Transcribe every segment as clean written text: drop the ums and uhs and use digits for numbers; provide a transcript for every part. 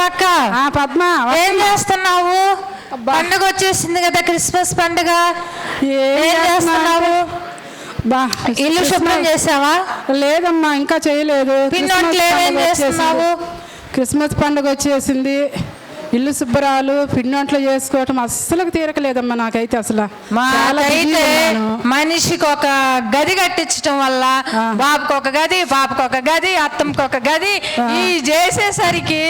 అక్క పద్మ ఏం చేస్తున్నావు? పండుగ వచ్చేసింది కదా, క్రిస్మస్ పండుగ. ఏం చేస్తున్నావు? ఇల్లు శుభ్రం చేసావా? లేదమ్మా, ఇంకా చేయలేదు. పిండి ఏమేం చేస్తున్నావు? క్రిస్మస్ పండుగ వచ్చేసింది. ఇల్లు శుభ్రాలు పిండి వంటలు చేసుకోవటం అస్సలు తీరకలేదమ్మా నాకైతే. అసలు మాకైతే మనిషికి ఒక గది కట్టించడం వల్ల బాబుకి ఒక గది, పాపకు ఒక గది, అత్తమ్మకి ఒక గది ఈ చేసేసరికి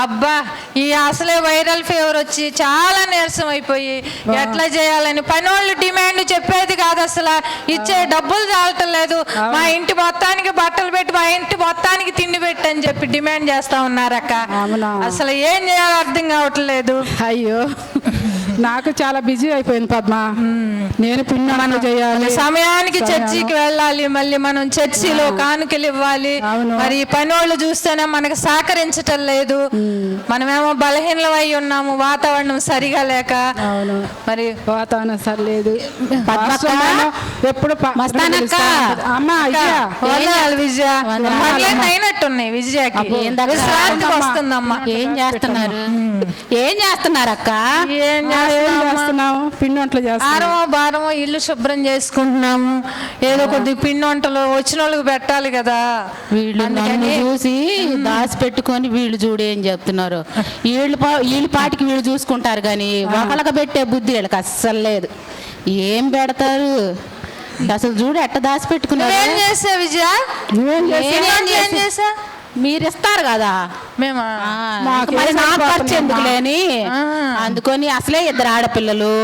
అబ్బా ఈ అసలే వైరల్ ఫీవర్ వచ్చి చాలా నీరసం అయిపోయి ఎట్లా చేయాలని పనోళ్ళు డిమాండ్ చెప్పేది కాదు. అసలు ఇచ్చే డబ్బులు చాలటం లేదు. మా ఇంటి మొత్తానికి బట్టలు పెట్టి, మా ఇంటి మొత్తానికి తిండి పెట్టి అని చెప్పి డిమాండ్ చేస్తా ఉన్నారక్క. అసలు ఏం చేయాలి అర్థం కావట్లేదు. అయ్యో, నాకు చాలా బిజీ అయిపోయింది పద్మ. నేను పిండి చేయాలి, సమయానికి చర్చికి వెళ్ళాలి, మళ్ళీ మనం చర్చిలో కానుకలు ఇవ్వాలి. మరి పనోళ్ళు చూస్తేనే మనకు సహకరించటం లేదు. మనమేమో బలహీనలు అయి ఉన్నాము, వాతావరణం సరిగా లేక. మరి వాతావరణం సరిలేదు. ఎప్పుడు అయినట్టున్నాయి విజయకి. వస్తుందమ్మా. ఏం చేస్తున్నారు అక్క? ఏం చేస్తున్నాము? పిండి వంటలు ఆరమో బారమో ఇల్లు శుభ్రం చేసుకుంటున్నాము. ఏదో కొద్ది పిండి వంటలు వచ్చిన వాళ్ళకి పెట్టాలి కదా. వీళ్ళు నన్ను చూసి దాచి పెట్టుకొని వీళ్ళు చూడు ఏం చెప్తున్నారు. వీళ్ళ పాటికి వీళ్ళు చూసుకుంటారు కానీ ఒకళ్ళకి పెట్టే బుద్ధి వీళ్ళకి అస్సలు లేదు. ఏం పెడతారు అసలు? చూడు ఎట్ట దాచి పెట్టుకున్నారు. ఏం చేసా విజయ? ఏం చేసా? మీరు ఇస్తారు కదా, మేమా మరి నాకు ఖర్చు ఎందుకులేని అందుకొని అసలే ఇద్దరు ఆడపిల్లలు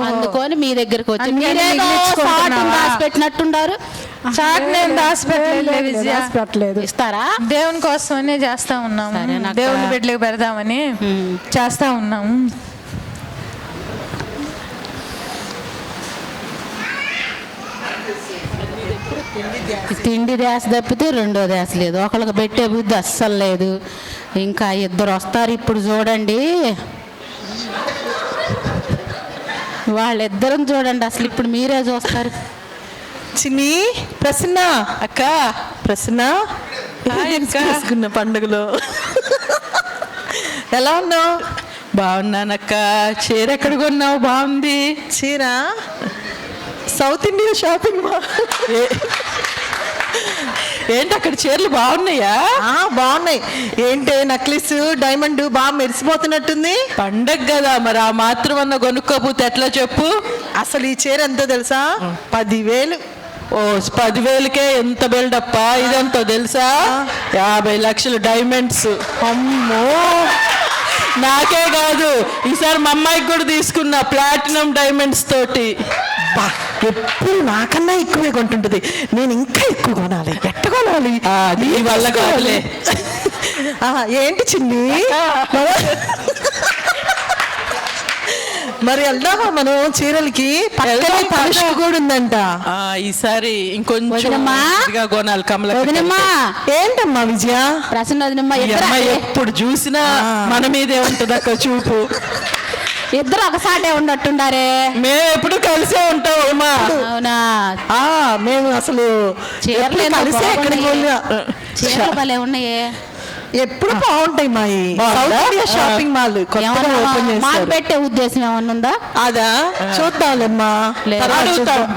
అందుకొని మీ దగ్గరకు వచ్చి మీరేదో దాచి పెట్టినట్టుండారు. చాట్ నేను దాచిపెట్టలేదు. ఇస్తారా? దేవుని కోసమనే చేస్తా ఉన్నాము. దేవుని బిడ్డలకు పెడదామని చేస్తా ఉన్నాము. తిండి ధ్యాస తప్పితే రెండో ధ్యాస లేదు. ఒకళ్ళకి పెట్టే బుద్ధి అస్సలు లేదు. ఇంకా ఇద్దరు వస్తారు ఇప్పుడు చూడండి, వాళ్ళిద్దరం చూడండి. అసలు ఇప్పుడు మీరే చూస్తారు. చిన్ని, ప్రసన్న అక్క, ప్రసన్న చేసుకున్న పండుగలో ఎలా ఉన్నావు? బాగున్నానక్క. చీర ఎక్కడ కొన్నావు? బాగుంది చీర. South India shopping mall. ఏంటి అక్కడ చీరలు బాగున్నాయా? బాగున్నాయి. ఏంటి నక్లిస్ డైమండ్ బాగా మెరిసిపోతున్నట్టుంది. పండగ కదా, మరి ఆ మాత్రం అన్న కొనుక్కోపోతే ఎట్లా చెప్పు? అసలు ఈ చీర ఎంతో తెలుసా? 10,000. ఓ 10,000కే ఎంత బిల్డప్పా? ఇదంతా తెలుసా? 50 లక్షలు డైమండ్స్. అమ్మో, నాకే కాదు, ఈసారి మా అమ్మాయికి కూడా తీసుకున్నా ప్లాటినం డైమండ్స్ తోటి. ఎప్పుడు నాకన్నా ఎక్కువే కొంటుంటది. నేను ఇంకా ఎక్కువ కొనాలి. ఎట్ట కొనాలి? నీ వల్ల కాదులే. ఏంటి చిన్ని, మరి వెళ్దామా మనం చీరలకి? పక్కన కూడా ఉందంట. ఈసారి ఇంకొంచెం కొనాలి. వదినమ్మా. ఏంటమ్మా విజయ? ప్రసన్న వదినమ్మా. ఎప్పుడు చూసినా మన మీదే ఉంటుంది అక్క చూపు. ఇద్దరు ఒకసాటే ఉన్నట్టుండారే. మేము ఎప్పుడు కలిసే ఉంటాం అమ్మా. అవునా? మేము అసలు చీరలు కలిసే ఎక్కడికి వెళ్ళా. చీరలు భలే ఉన్నాయే. ఎప్పుడు బాగుంటాయి మాయి. సౌత్ ఇండియా షాపింగ్ మాల్ కొత్తగా ఓపెన్ చేశారు. పెట్టే ఉద్దేశం ఏమన్నా ఉందా? అదా చూద్దాంలేమ్మా.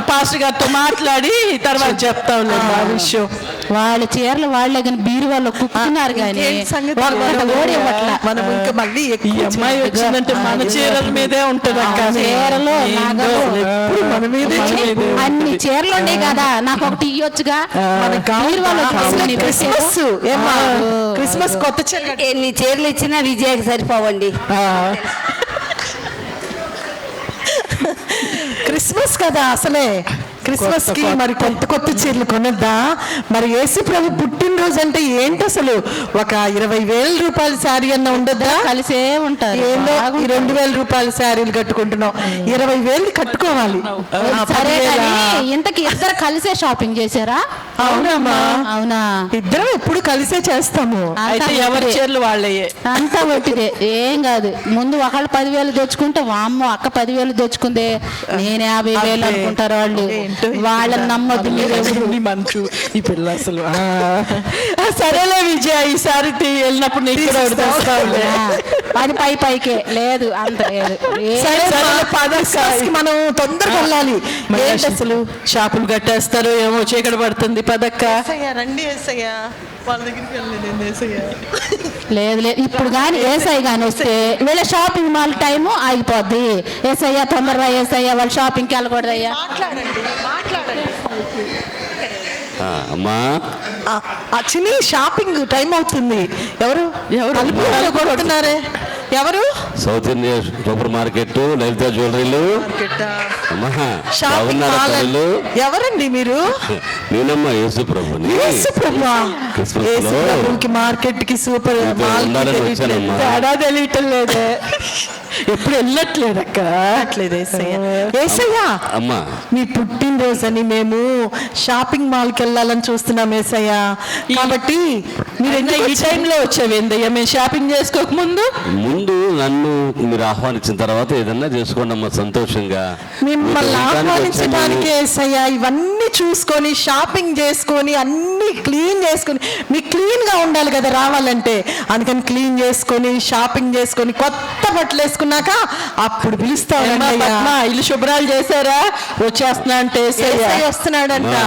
పాస్టర్ గారితో మాట్లాడి తర్వాత చెప్తాంలేమ్మా ఆ విషయం. వాళ్ళ చీరలు వాళ్ళే కానీ బీరు వాళ్ళు కుక్కుతున్నారు కానీ మనం ఇంకా మళ్ళీ ఈ అమ్మాయి వచ్చిందంటే మన చీరల మీదే ఉంటుంది అక్క. చీరలు మన మీదే అన్ని చీరలు ఉన్నాయి కదా, నాకు ఒకటి ఇయ్యొచ్చుగా. క్రిస్మస్ ఏమ్మా, క్రిస్మస్ కొత్త చీర. ఎన్ని చీరలు ఇచ్చినా విజయకి సరిపోవండి. క్రిస్మస్ కదా అసలే. క్రిస్మస్ కి మరి కొత్త చీరలు కొనద్దా? మరి యేసు ప్రభు పుట్టినరోజు అంటే ఏంటి అసలు? ఒక 20,000 రూపాయల శారీ అన్న ఉండద్దా? కలిసే ఉంటారు. ఏందో 2,000 రూపాయల శారీలు కట్టుకుంటున్నాం. 20,000 కట్టుకోవాలి. సరే కానీ ఇంతకి ఇద్దరు కలిసే షాపింగ్ చేశారా? అవునమ్మా. అవునా? ఇద్దరం ఎప్పుడు కలిసే చేస్తాము. అయితే ఎవరి చీరలు వాళ్ళయ్యే. అంతా ఒట్టిదే, ఏం కాదు. ముందు ఒకళ్ళు 10,000 తెచ్చుకుంటే వామ్మో అక్క 10,000 తెచ్చుకుందే, నేను 50,000 అనుకుంటారు వాళ్ళు. వాళ్ళని నమ్మొద్దు మీరు. ఈ మంచు ఈ పిల్ల అసలు సరేలే విజయ, ఈసారి వెళ్ళినప్పుడు నీకు కూడా ఒకటి తెస్తానులే. అది పైకే లేదు, అంత లేదు. మనం తొందరగా వెళ్ళాలి. ఏంటి అసలు షాపులు కట్టేస్తారు ఏమో, చీకటి పడుతుంది. పదక్క రండి ఏసయ్యా, వాళ్ళ దగ్గరికి లేదు లేదు, ఇప్పుడు కానీ ఏసఐ కానీ వస్తే వీళ్ళ షాపింగ్ మాల్ టైము ఆగిపోద్ది. ఏసయ్యా తొందరగా, ఏసయ్యా వాళ్ళు షాపింగ్కి వెళ్ళకూడదయ్యా. అమ్మా చిన్ని షాపింగ్ టైం అవుతుంది. ఎవరు కొడుతున్నారే? ఎవరు? సౌత్ ఇండియా సూపర్ మార్కెట్, లలిత జ్యువెలరీలు. ఎవరండి మీరు? నేనమ్మా యేసుప్రభుని. యేసుప్రభుకి మార్కెట్ కి సూపర్ తేడా తెలియటం లేదే, ఎప్పుడు వెళ్ళట్లేదు అక్క. ఏసయ్యా అమ్మా, మీ పుట్టినరోజు అని మేము షాపింగ్ మాల్కి వెళ్ళాలని చూస్తున్నాం ఏసయ్యా. కాబట్టి మీరు ఈ టైంలో వచ్చావేందయ్యా? మేము షాపింగ్ చేసుకోక ముందు నన్ను మీరు ఆహ్వానించిన తర్వాత ఏదన్నా చేసుకోండి అమ్మా, సంతోషంగా. మిమ్మల్ని ఆహ్వానించడానికి ఏసయ్యా ఇవన్నీ చూసుకొని షాపింగ్ చేసుకొని అన్ని క్లీన్ చేసుకొని, మీకు క్లీన్ గా ఉండాలి కదా రావాలంటే. అందుకని క్లీన్ చేసుకొని షాపింగ్ చేసుకొని కొత్త బట్టలు వేసుకున్నాక అప్పుడు పిలుస్తాం. ఇల్లు శుభ్రాలు చేశారా? వచ్చేస్తున్నా అంటే వస్తున్నాడంట.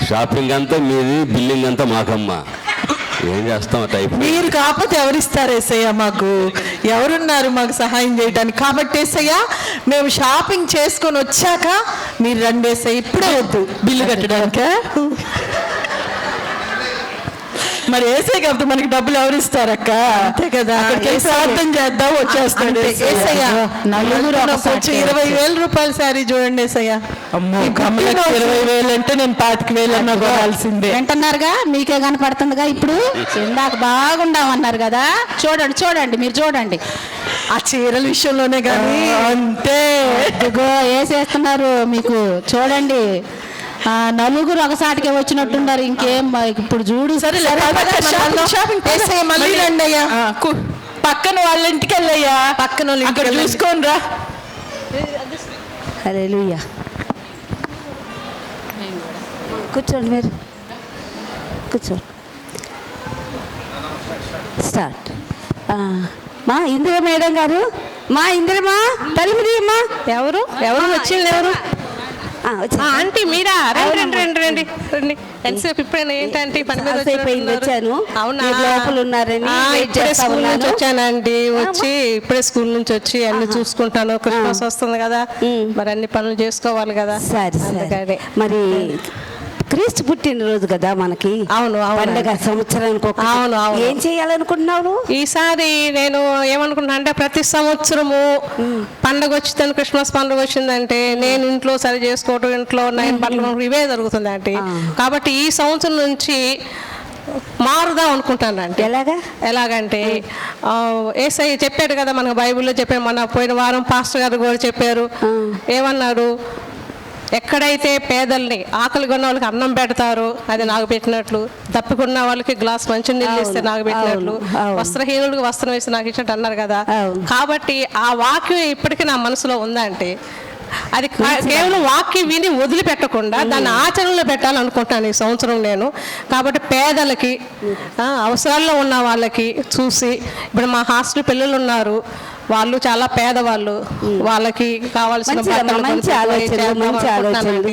షాపింగ్ అంతా మీది, బిల్లింగ్ అంతా మాకమ్మా. ఏం చేస్తాం టైప్. మీరు కాకపోతే ఎవరిస్తారు ఏసయ్యా? మాకు ఎవరున్నారు మాకు సహాయం చేయడానికి? కాబట్టి ఏసయ్యా మేము షాపింగ్ చేసుకొని వచ్చాక మీరు రండి ఏసయ్య, ఇప్పుడే వద్దు బిల్లు కట్టడానికే. మరి ఏసై కాబట్టి మనకి డబ్బులు ఎవరు ఇస్తారక్క? అంతే కదా, ప్రార్థన చేద్దాం, వచ్చేస్తాడు. నలుగురు 20,000 రూపాయల శారీ చూడండి ఏసయ్యా. 20,000 అంటే నేను 25,000 అన్నా కొనాల్సిందే. వింటున్నారుగా, మీకే కనపడుతుందిగా. ఇప్పుడు ఇందాక బాగుండామన్నారు కదా, చూడండి చూడండి, మీరు చూడండి. ఆ చీరల విషయంలోనే కానీ అంతే. ఇదిగో వేసేస్తున్నారు మీకు, చూడండి. నలుగురు ఒకసాటికే వచ్చినట్టున్నారు. ఇంకేం ఇప్పుడు చూడు. సరే మళ్ళీ రండి అయ్యా. పక్కన వాళ్ళ ఇంటికి వెళ్ళయ్యా, పక్కన అక్కడ చూసుకోని రా. హల్లెలూయా. కూర్చోండి, మీరు కూర్చోండి. స్టార్ట్. మా ఇందిరా మేడం గారు, మా ఇందిరమా తలుపుదీయమ్మా. ఎవరు వచ్చింది? ఎవరు? ఆంటీ మీరా? రండి ఎంతసేపు ఇప్పుడైనా ఏంటంటే పని మీద వచ్చాను. అవునా? లోపల ఉన్నారని స్కూల్ నుంచి వచ్చానండి. వచ్చి ఇప్పుడే స్కూల్ నుంచి వచ్చి అన్ని చూసుకుంటాను. క్రిస్మస్ వస్తుంది కదా, మరి అన్ని పనులు చేసుకోవాలి కదా. సరే మరి క్రీస్తు పుట్టినరోజు కదా మనకి. అవును పండుగ సంవత్సరానికి. అవును ఏం చేయాలనుకుంటున్నావు ఈసారి? నేను ఏమనుకుంటున్నా అంటే ప్రతి సంవత్సరము పండుగ వచ్చిందని, క్రిస్మస్ పండుగ వచ్చిందంటే నేను ఇంట్లో సరి చేసుకోవటం, ఇంట్లో నైన్ బట్టలు ఇవే జరుగుతుంది అంటే. కాబట్టి ఈ సంవత్సరం నుంచి మారుదాం అనుకుంటాను అంటే. ఎలాగంటే యేసయ్య చెప్పాడు కదా మనకు, బైబిల్లో చెప్పాడు. మన పోయిన వారం పాస్టర్ గారు కూడా చెప్పారు. ఏమన్నారు? ఎక్కడైతే పేదల్ని, ఆకలి కొన్న వాళ్ళకి అన్నం పెడతారో అది నాకు పెట్టినట్లు, తప్పికున్న వాళ్ళకి గ్లాస్ మంచి నీళ్ళు ఇస్తే నాకు పెట్టినట్లు, వస్త్రహీనుడికి వస్త్రం వేసి నాకు ఇచ్చినట్టు అన్నారు కదా. కాబట్టి ఆ వాక్యం ఇప్పటికీ నా మనసులో ఉందంటే అది కేవలం వాక్యం విని వదిలిపెట్టకుండా దాన్ని ఆచరణలో పెట్టాలనుకుంటాను ఈ సంవత్సరం నేను. కాబట్టి పేదలకి, అవసరాల్లో ఉన్న వాళ్ళకి చూసి, ఇప్పుడు మా హాస్టల్ పిల్లలు ఉన్నారు, వాళ్ళు చాలా పేదవాళ్ళు, వాళ్ళకి కావాల్సిన మంచి ఆలోచనలు.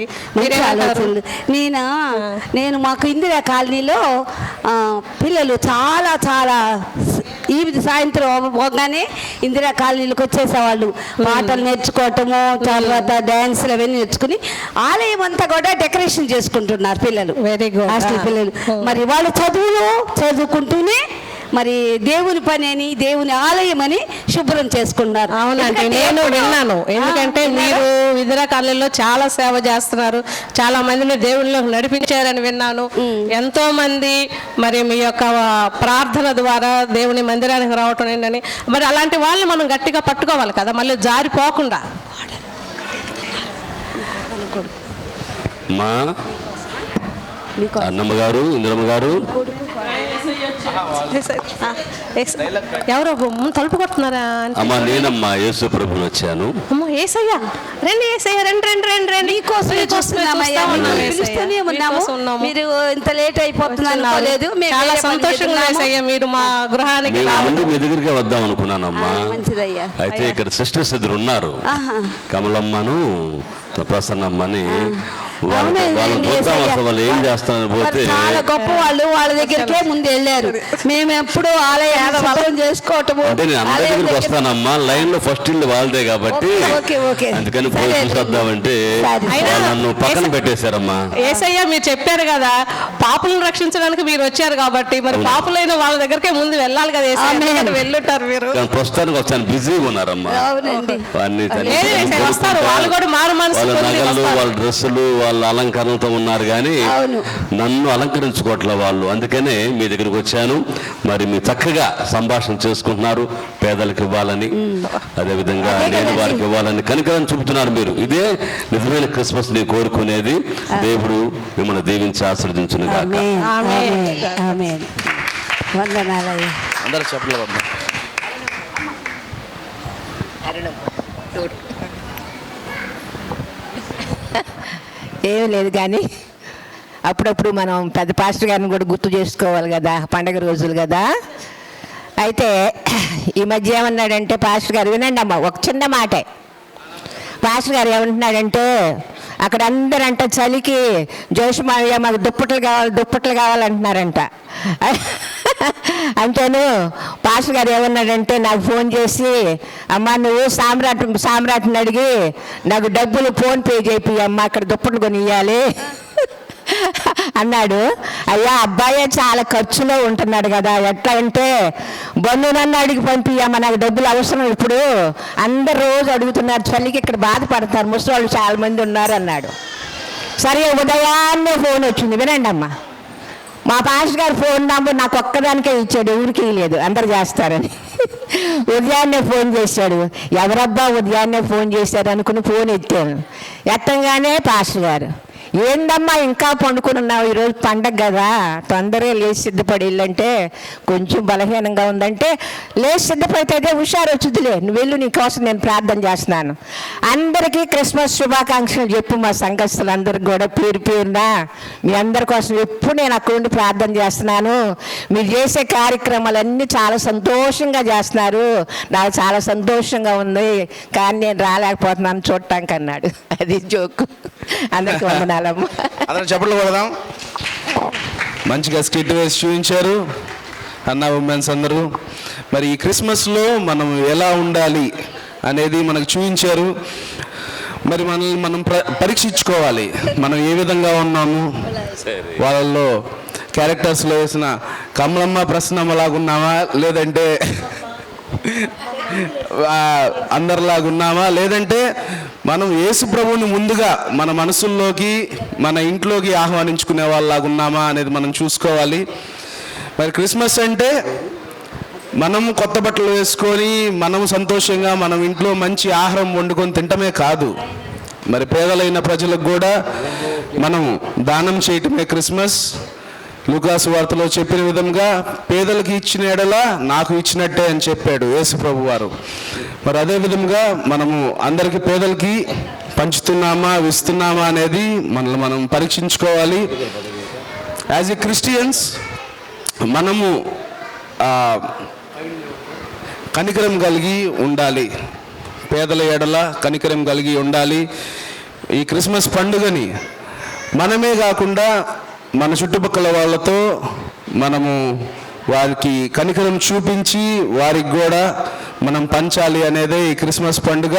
నేను మాకు ఇందిరా కాలనీలో పిల్లలు చాలా చాలా ఈ సాయంత్రం పోగానే ఇందిరా కాలనీలకు వచ్చేసేవాళ్ళు. పాటలు నేర్చుకోవటము, తర్వాత డ్యాన్సులు అవన్నీ నేర్చుకుని ఆలయం అంతా కూడా డెకరేషన్ చేసుకుంటున్నారు పిల్లలు. Very good. హాస్టల్ పిల్లలు మరి వాళ్ళు చదువుకుంటూనే మరి దేవుని పని అని, దేవుని ఆలయం అని శుభ్రం చేసుకున్నారు. అవునండి, నేను విన్నాను. ఎందుకంటే మీరు ఇందిరా కాలనీలో చాలా సేవ చేస్తున్నారు, చాలా మందిని దేవుళ్ళు నడిపించారని విన్నాను. ఎంతో మంది మరి మీ యొక్క ప్రార్థన ద్వారా దేవుని మందిరానికి రావటం ఏంటని, మరి అలాంటి వాళ్ళని మనం గట్టిగా పట్టుకోవాలి కదా, మళ్ళీ జారిపోకుండా. అన్నమ్మ గారు, ఇందిరమ్మ గారు, ఎవరో తలుపు కొడుతున్నారా? అమ్మా నేనమ్మా యేసు ప్రభుని వచ్చాను. అమ్మో ఏసయ్యా, రండి ఏసయ్యా, రండి రండి రండి రండి. మీకోసమే చూస్తున్నామయ్యా, పిలుస్తూనే ఉన్నాము. మీరు ఇంత లేట్ అయిపోతుంది అనుకోలేదు. మేము చాలా వేరే పని సంతోషంగా చేస్తున్నాము. ఏసయ్యా మీరు మా గృహానికి నేను ముందు మీ దగ్గరికి వద్దాం అనుకున్నానమ్మా. మంచిదయ్యా. అయితే ఇక్కడ సిస్టర్స్ ఇద్దరు ఉన్నారు, కమలమ్మను ప్రసన్నమ్మని. వాళ్ళు ఏం చేస్తారని పోతే చాలా గొప్ప వాళ్ళు, వాళ్ళ దగ్గరికే ముందు వెళ్ళారు. మేము ఎప్పుడు ఆలయం శుభ్రం చేసుకోవటము. అంటే నేను అందరి దగ్గరికి వస్తానమ్మా, లైన్ లో ఫస్ట్ ఇల్లు వాళ్ళదే కాబట్టి అందుకని పోయి చూసొద్దామంటే నన్ను పక్కన పెట్టేశారమ్మా. ఏసయ్యా మీరు చెప్పారు కదా పాపులను రక్షించడానికి మీరు వచ్చారు కాబట్టి మరి పాపులైన వాళ్ళ దగ్గరికే ముందు వెళ్ళాలి కదా ఏసయ్యా, వెళ్ళుంటారు మీరు. ప్రస్తుతానికి వచ్చాను, బిజీగా ఉన్నారమ్మా. వస్తారు వాళ్ళు కూడా మారు మనసు వాళ్ళ నగలు, వాళ్ళ డ్రెస్సులు, వాళ్ళ అలంకరణతో ఉన్నారు కానీ నన్ను అలంకరించుకోవట్లే వాళ్ళు. అందుకనే మీ దగ్గరికి వచ్చాను. మరి మీరు చక్కగా సంభాషణ చేసుకుంటున్నారు, పేదలకు ఇవ్వాలని, అదేవిధంగా నేను వారికి ఇవ్వాలని కనికరం చూపుతున్నారు మీరు. ఇదే నిజమైన క్రిస్మస్ ని కోరుకునేది. దేవుడు మిమ్మల్ని దీవించి ఆశీర్వదించును గాక. అందరూ చెప్పలేదు. ఏం లేదు కానీ అప్పుడప్పుడు మనం పెద్ద పాస్టర్ గారిని కూడా గుర్తు చేసుకోవాలి కదా, పండగ రోజులు కదా. అయితే ఈ మధ్య ఏమన్నాడంటే పాస్టర్ గారు, వినండి అమ్మ ఒక చిన్న మాటే. పాస్టర్ గారు ఏమంటున్నాడంటే అక్కడ అందరంట చలికి జోషమాయ్య మాకు దుప్పట్లు కావాలంటున్నారంట. అంటేను పాస్టర్ గారు ఏమన్నాడంటే నాకు ఫోన్ చేసి, అమ్మ నువ్వు సామ్రాట్ని అడిగి నాకు డబ్బులు ఫోన్పే చేయి అమ్మ, అక్కడ దుప్పట్లు కొనియాలి అన్నాడు. అయ్యా అబ్బాయే చాలా ఖర్చులో ఉంటున్నాడు కదా, ఎట్లా అంటే బంధు నన్ను అడిగి పంపియమ్మ, నాకు డబ్బులు అవసరం, ఇప్పుడు అందరు రోజు అడుగుతున్నారు, చలికి ఇక్కడ బాధపడతారు, ముసలి చాలా మంది ఉన్నారు అన్నాడు. సరే ఉదయాన్నే ఫోన్ వచ్చింది, వినండి అమ్మ. మా పాస్టర్ గారు ఫోన్ నంబర్ నాకు ఒక్కదానికే ఇచ్చాడు, ఊరికి లేదు, అందరు చేస్తారని. ఉదయాన్నే ఫోన్ చేశాడు. ఎవరబ్బా ఉదయాన్నే ఫోన్ చేశారు అనుకుని ఫోన్ ఎత్తాను. ఎత్తంగానే పాస్టర్ గారు, ఏందమ్మా ఇంకా పండుకుని ఉన్నావు, ఈరోజు పండగ కదా, తొందరగా లేచి సిద్ధపడి వెళ్ళంటే కొంచెం బలహీనంగా ఉందంటే, లేచి సిద్ధపడితే అదే హుషారు వచ్చిందిలే, నువ్వు వెళ్ళు, నీకోసం నేను ప్రార్థన చేస్తున్నాను. అందరికీ క్రిస్మస్ శుభాకాంక్షలు చెప్పు, మా సంఘస్థులందరికీ కూడా పేరు పేరున మీ అందరి కోసం ఎప్పుడు నేను అక్కడ ఉండి ప్రార్థన చేస్తున్నాను. మీరు చేసే కార్యక్రమాలన్నీ చాలా సంతోషంగా చేస్తున్నారు, నాకు చాలా సంతోషంగా ఉంది, కానీ నేను రాలేకపోతున్నాను చూడటానికి అన్నాడు. అది జోకు. అందరికీ వందనాలు. అందరం చప్పట్లు కొడదాం. మంచిగా స్కిట్ వేసి చూపించారు అన్న ఉమెన్స్ అందరూ. మరి ఈ క్రిస్మస్లో మనం ఎలా ఉండాలి అనేది మనకు చూపించారు. మరి మనల్ని మనం పరీక్షించుకోవాలి, మనం ఏ విధంగా ఉన్నాము. వాళ్ళల్లో క్యారెక్టర్స్లో వేసిన కమలమ్మ ప్రసన్నమ్మ లాగున్నామా, లేదంటే అందరిలాగున్నామా, లేదంటే మనం యేసు ప్రభువుని ముందుగా మన మనసుల్లోకి మన ఇంట్లోకి ఆహ్వానించుకునే వాళ్ళలాగున్నామా అనేది మనం చూసుకోవాలి. మరి క్రిస్మస్ అంటే మనం కొత్త బట్టలు వేసుకొని మనం సంతోషంగా మనం ఇంట్లో మంచి ఆహారం వండుకొని తింటమే కాదు, మరి పేదలైన ప్రజలకు కూడా మనం దానం చేయటమే క్రిస్మస్. లూకాసు వార్తలో చెప్పిన విధంగా పేదలకు ఇచ్చిన ఎడల నాకు ఇచ్చినట్టే అని చెప్పాడు యేసు ప్రభు వారు. మరి అదే విధంగా మనము అందరికీ పేదలకి పంచుతున్నామా ఇస్తున్నామా అనేది మనల్ని మనం పరీక్షించుకోవాలి. యాజ్ ఎ క్రిస్టియన్స్ మనము కనికరం కలిగి ఉండాలి, పేదల ఎడల కనికరం కలిగి ఉండాలి. ఈ క్రిస్మస్ పండుగని మనమే కాకుండా మన చుట్టుపక్కల వాళ్ళతో మనము వారికి కనికరం చూపించి వారికి కూడా మనం పంచాలి అనేదే ఈ క్రిస్మస్ పండుగ.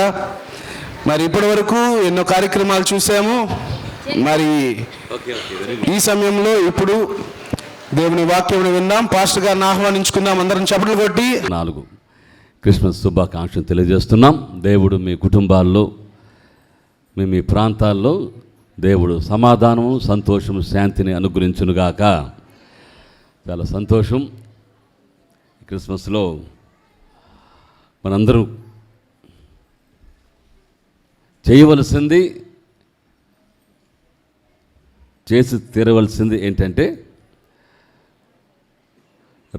మరి ఇప్పటి వరకు ఎన్నో కార్యక్రమాలు చూసాము. మరి ఈ సమయంలో ఇప్పుడు దేవుని వాక్యం విందాం. పాస్టర్ గారిని ఆహ్వానించుకుందాం. అందరం చప్పట్లు కొట్టి 4 క్రిస్మస్ శుభాకాంక్షలు తెలియజేస్తున్నాం. దేవుడు మీ కుటుంబాల్లో మీ ప్రాంతాల్లో దేవుడు సమాధానము, సంతోషము, శాంతిని అనుగ్రహించునుగాక. చాలా సంతోషం. క్రిస్మస్లో మనందరం చేయవలసింది, చేసి తీరవలసింది ఏంటంటే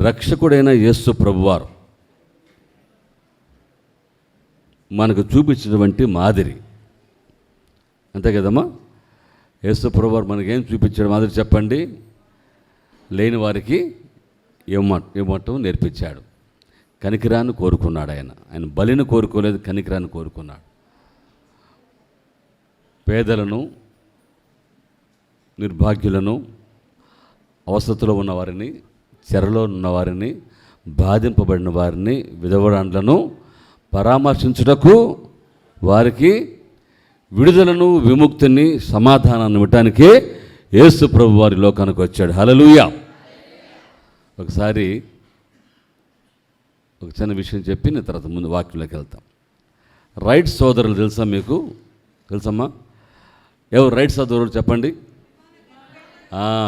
రక్షకుడైన యేసు ప్రభువారు మనకు చూపించినటువంటి మాదిరి. అంతే కదమ్మా? యేసు ప్రభువారు మనకేం చూపించాడు మాదిరి చెప్పండి? లేని వారికి ఇవ్వటం నేర్పించాడు. కనికిరాన్ని కోరుకున్నాడు. ఆయన బలిని కోరుకోలేదు, కనికిరాన్ని కోరుకున్నాడు. పేదలను, నిర్భాగ్యులను, అవసరతలో ఉన్నవారిని, చెరలో ఉన్నవారిని, బాధింపబడిన వారిని, విధవరాండ్లను పరామర్శించుటకు, వారికి విడుదలను, విముక్తిని, సమాధానాన్ని ఇవ్వటానికే యేసు ప్రభు వారి లోకానికి వచ్చాడు. హల్లెలూయా. ఒకసారి ఒక చిన్న విషయం చెప్పి నేను తర్వాత ముందు వాక్యంలోకి వెళ్తాం. రైట్ సోదరులు తెలుసా మీకు? తెలుసమ్మా? ఎవరు రైట్ సోదరులు చెప్పండి?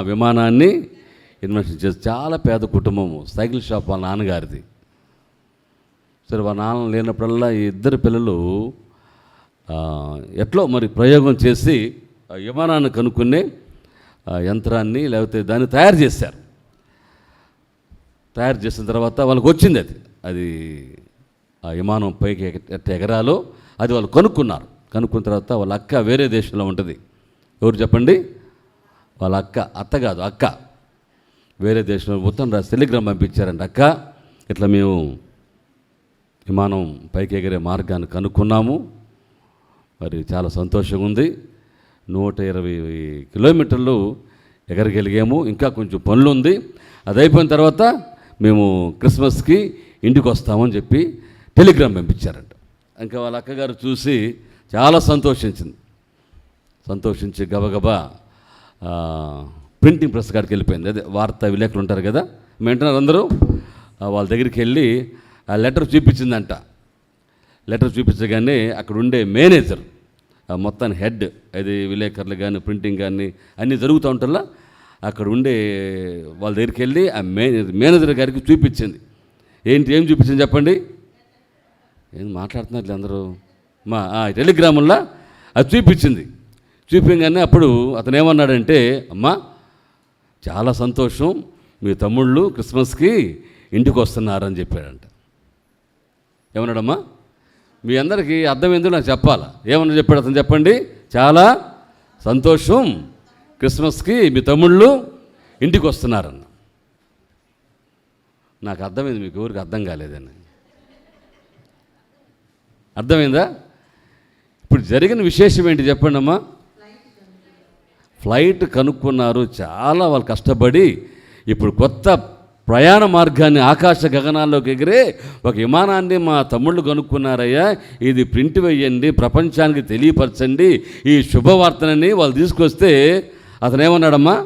విమానాన్ని ఇన్వెస్ట్ చేసి చాలా పేద కుటుంబము, సైకిల్ షాప్ వాళ్ళ నాన్నగారిది. సరే, వాళ్ళ నాన్న లేనప్పుడల్లా ఈ ఇద్దరు పిల్లలు ఎట్లో మరి ప్రయోగం చేసి విమానాన్ని కనుక్కునే యంత్రాన్ని లేకపోతే దాన్ని తయారు చేశారు. తయారు చేసిన తర్వాత వాళ్ళకి వచ్చింది అది ఆ విమానం పైకి ఎట్ట ఎగరాలో అది వాళ్ళు కనుక్కున్నారు. కనుక్కున్న తర్వాత వాళ్ళ అక్క వేరే దేశంలో ఉంటుంది. ఎవరు చెప్పండి? వాళ్ళ అత్త కాదు, అక్క వేరే దేశంలో మొత్తం టెలిగ్రామ్ పంపించారండి. అక్క, ఇట్లా మేము విమానం పైకి ఎగిరే మార్గాన్ని కనుక్కున్నాము, మరి చాలా సంతోషంగా ఉంది, 120 కిలోమీటర్లు ఎగరగలిగాము, ఇంకా కొంచెం పనులు ఉంది, అది అయిపోయిన తర్వాత మేము క్రిస్మస్కి ఇంటికి వస్తామని చెప్పి టెలిగ్రామ్ పంపించారంట. ఇంకా వాళ్ళ అక్కగారు చూసి చాలా సంతోషించి గబగబా ప్రింటింగ్ ప్రెస్ కాడికి వెళ్ళిపోయింది. అదే వార్తా విలేకరులు ఉంటారు కదా, వింటున్నారు అందరూ. వాళ్ళ దగ్గరికి వెళ్ళి ఆ లెటర్ చూపించిందంట. లెటర్ చూపించగానే అక్కడ ఉండే మేనేజర్, మొత్తాన్ని హెడ్, అది విలేకరులు కానీ ప్రింటింగ్ కానీ అన్నీ జరుగుతూ ఉంటల్లా అక్కడ ఉండే వాళ్ళ దగ్గరికి వెళ్ళి ఆ మేనేజర్ గారికి చూపించింది. ఏం చూపించింది చెప్పండి? ఏం మాట్లాడుతున్నారు అందరూ? టెలిగ్రాముల్లో అది చూపించింది. చూపించగానే అప్పుడు అతను ఏమన్నాడంటే, అమ్మా చాలా సంతోషం, మీ తమ్ముళ్ళు క్రిస్మస్కి ఇంటికి వస్తున్నారని చెప్పాడంట. ఏమన్నాడమ్మా? మీ అందరికీ అర్థమైందో నాకు చెప్పాలా? ఏమన్నా చెప్పాడు అతను చెప్పండి? చాలా సంతోషం, క్రిస్మస్కి మీ తమ్ముళ్ళు ఇంటికి వస్తున్నారన్న. నాకు అర్థమైంది, మీకు ఎవరికి అర్థం కాలేదని. అర్థమైందా? ఇప్పుడు జరిగిన విశేషం ఏంటి చెప్పండి అమ్మా? ఫ్లైట్ కనుక్కున్నారు, చాలా వాళ్ళు కష్టపడి ఇప్పుడు కొత్త ప్రయాణ మార్గాన్ని ఆకాశ గగనాల్లోకి ఎగిరే ఒక విమానాన్ని మా తమ్ముళ్ళు కనుక్కున్నారయ్యా, ఇది ప్రింట్ వేయండి, ప్రపంచానికి తెలియపరచండి ఈ శుభవార్తనని వాళ్ళు తీసుకొస్తే అతను ఏమన్నాడమ్మా?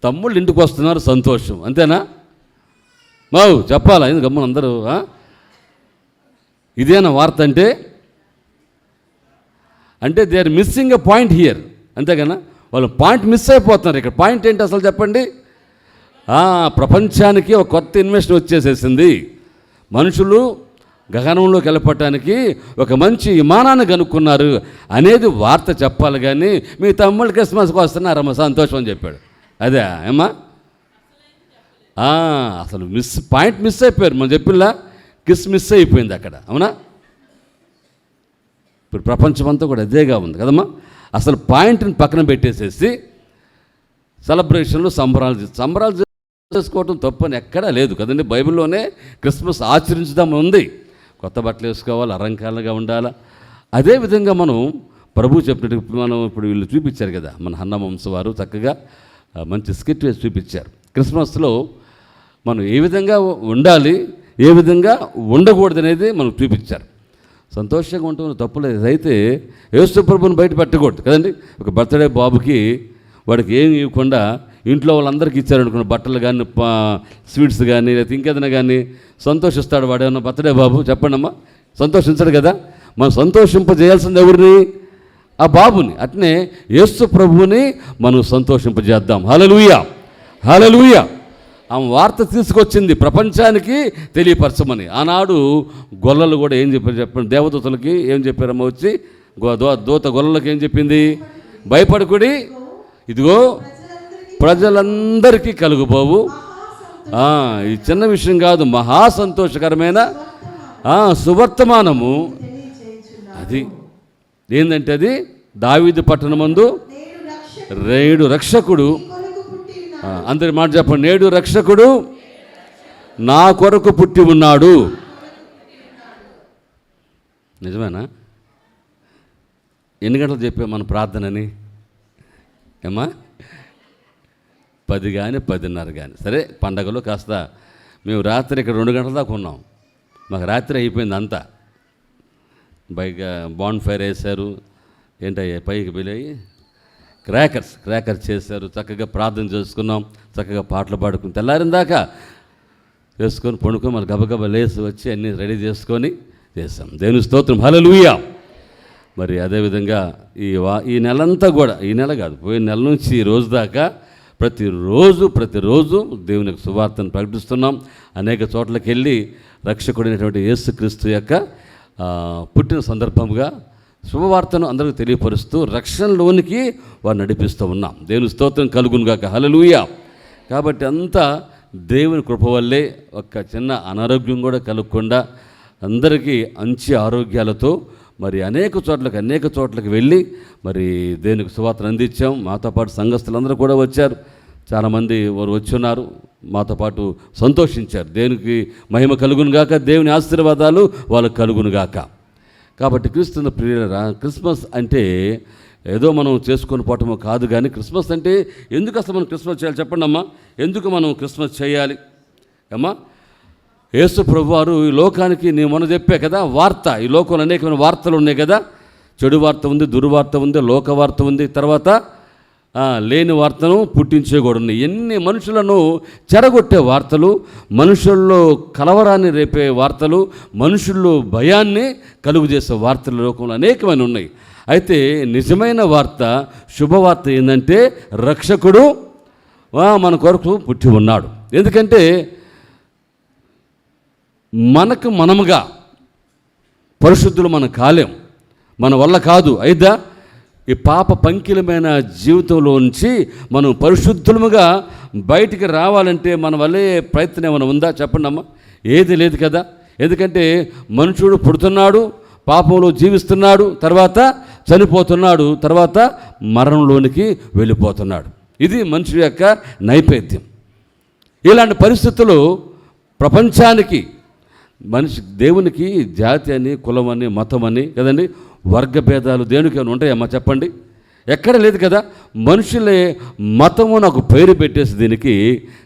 తమ్ముళ్ళు ఇంటికి వస్తున్నారు, సంతోషం, అంతేనా? చెప్పాలా? ఇది గమ్మున అందరూ ఇదేనా వార్త అంటే they are missing a point here, అంతేగానా? వాళ్ళు పాయింట్ మిస్ అయిపోతున్నారు. ఇక్కడ పాయింట్ ఏంటి అసలు చెప్పండి? ప్రపంచానికి ఒక కొత్త ఇన్వెన్షన్ వచ్చేసేసింది. మనుషులు గగనంలోకి వెళ్ళపట్టడానికి ఒక మంచి విమానాన్ని కనుక్కున్నారు అనేది వార్త చెప్పాలి. కానీ మీ తమ్ముళ్ళు క్రిస్మస్కి వస్తున్నారమ్మా, సంతోషం అని చెప్పాడు. అదే ఏమ్మా? అసలు పాయింట్ మిస్ అయిపోయారు. మనం చెప్పిల్లా, కిస్ మిస్ అయిపోయింది అక్కడ, అవునా? ఇప్పుడు ప్రపంచమంతా కూడా అదేగా ఉంది కదమ్మా. అసలు పాయింట్ని పక్కన పెట్టేసేసి సెలబ్రేషన్లు, సంబరాలు చేసుకోవటం తప్పని ఎక్కడా లేదు కదండి. బైబిల్లోనే క్రిస్మస్ ఆచరించుదామని ఉంది. కొత్త బట్టలు వేసుకోవాలి, అలంకారంగా ఉండాలా. అదేవిధంగా మనం ప్రభు చెప్పినట్టు మనం ఇప్పుడు వీళ్ళు చూపించారు కదా, మన హన్న వంశ వారు చక్కగా మంచి స్కిట్ వేసి చూపించారు. క్రిస్మస్లో మనం ఏ విధంగా ఉండాలి, ఏ విధంగా ఉండకూడదు అనేది మనకు చూపించారు. సంతోషంగా ఉంటుంది, తప్పులేదు. అయితే యేసు ప్రభువుని బయట పెట్టకూడదు కదండి. ఒక బర్త్డే బాబుకి వాడికి ఏమి ఇవ్వకుండా ఇంట్లో వాళ్ళందరికీ ఇచ్చారనుకున్న బట్టలు కానీ, స్వీట్స్ కానీ, లేకపోతే ఇంకేదైనా కానీ సంతోషిస్తాడు వాడు? ఏమన్నా బర్త్డే బాబు చెప్పండి అమ్మా, సంతోషించాడు కదా. మనం సంతోషింపజేయాల్సింది ఎవరిని? ఆ బాబుని. అట్నే యేసు ప్రభువుని మనం సంతోషింపజేద్దాం. హల్లెలూయా, హల్లెలూయా. ఆమె వార్త తీసుకొచ్చింది ప్రపంచానికి తెలియపరచమని. ఆనాడు గొల్లలు కూడా ఏం చెప్పారు చెప్పండి? దేవదూతలకి ఏం చెప్పారమ్మా? వచ్చి దూత గొల్లలకి ఏం చెప్పింది? భయపడకుడి, ఇదిగో ప్రజలందరికీ కలుగుబోవు ఇది చిన్న విషయం కాదు, మహా సంతోషకరమైన సువర్తమానము. అది ఏంటంటే అది దావీదు పట్టణమందు నేడు రక్షకుడు, అందరి మాట చెప్పండి, నేడు రక్షకుడు నా కొరకు పుట్టి ఉన్నాడు. నిజమేనా? ఎన్ని గంటలు చెప్పాం మన ప్రార్థనని? ఏమ్మా, 10 కానీ 10:30 కానీ. సరే, పండగలో కాస్త మేము రాత్రి ఇక్కడ 2 గంటల దాకా ఉన్నాం. మాకు రాత్రి అయిపోయింది అంతా. పైగా బాండ్ ఫైర్ వేశారు, ఏంటయ్యా పైకి వెళ్ళి క్రాకర్స్ చేశారు. చక్కగా ప్రార్థన చేసుకున్నాం, చక్కగా పాటలు పాడుకుని తెల్లారిన దాకా చేసుకొని పండుకొని మళ్ళీ గబగబా లేసి వచ్చి అన్నీ రెడీ చేసుకొని చేస్తాం. దేవుని స్తోత్రం, హల్లెలూయా. మరి అదేవిధంగా ఈ నెలంతా కూడా, ఈ నెల కాదు, పోయిన నెల నుంచి ఈ రోజు దాకా ప్రతిరోజు దేవునికి సువార్తను ప్రకటిస్తున్నాం. అనేక చోట్లకి వెళ్ళి రక్షకుడైనటువంటి యేసుక్రీస్తు యొక్క పుట్టిన సందర్భంగా శుభవార్తను అందరికీ తెలియపరుస్తూ రక్షణలోనికి వారు నడిపిస్తూ ఉన్నాం. దేవుని స్తోత్రం కలుగునుగాక, హల్లెలూయా. కాబట్టి అంతా దేవుని కృప వల్లే, ఒక చిన్న అనారోగ్యం కూడా కలగకుండా అందరికీ మంచి ఆరోగ్యాలతో మరి అనేక చోట్లకి వెళ్ళి మరి దేవునికి సువార్తను అందించాం. మాతో పాటు సంఘస్థులందరూ కూడా వచ్చారు, చాలామంది వారు వచ్చి ఉన్నారు, మాతో పాటు సంతోషించారు. దేవునికి మహిమ కలుగునుగాక, దేవుని ఆశీర్వాదాలు వాళ్ళకు కలుగునుగాక. కాబట్టి క్రీస్తు ప్రియులరా, క్రిస్మస్ అంటే ఏదో మనం చేసుకొని పోవటమో కాదు, కానీ క్రిస్మస్ అంటే ఎందుకు అసలు మనం క్రిస్మస్ చేయాలి చెప్పండి అమ్మా? ఎందుకు మనం క్రిస్మస్ చేయాలి అమ్మా? యేసు ప్రభువారు ఈ లోకానికి, నేను మొన్న చెప్పా కదా వార్త, ఈ లోకంలో అనేకమైన వార్తలు ఉన్నాయి కదా. చెడు వార్త ఉంది, దుర్వార్త ఉంది, లోక వార్త ఉంది, తర్వాత లేని వార్తను పుట్టించే కూడా ఉన్నాయి. ఎన్ని మనుషులను చెడగొట్టే వార్తలు, మనుషుల్లో కలవరాన్ని రేపే వార్తలు, మనుషుల్లో భయాన్ని కలుగు చేసే వార్తలు లోకంలో అనేకమైన ఉన్నాయి. అయితే నిజమైన వార్త, శుభవార్త ఏంటంటే రక్షకుడు మన కొరకు పుట్టి ఉన్నాడు. ఎందుకంటే మనకు మనముగా పరిశుద్ధులు మనం కాలేం, మన వల్ల కాదు. అయితే ఈ పాప పంకిలమైన జీవితంలో నుంచి మనం పరిశుద్ధులుగా బయటికి రావాలంటే మన వల్లే ప్రయత్నం ఏమైనా ఉందా చెప్పండి అమ్మ? ఏది లేదు కదా. ఎందుకంటే మనుషుడు పుడుతున్నాడు, పాపంలో జీవిస్తున్నాడు, తర్వాత చనిపోతున్నాడు, తర్వాత మరణంలోనికి వెళ్ళిపోతున్నాడు. ఇది మనిషి యొక్క నైవేద్యం. ఇలాంటి పరిస్థితులు ప్రపంచానికి, దేవునికి జాతి అని, కులం అని, మతం అని కదండి, వర్గ భేదాలు దేవునికి ఏమైనా ఉంటాయమ్మా చెప్పండి? ఎక్కడ లేదు కదా. మనుషులే మతము నాకు పేరు పెట్టేసి దీనికి,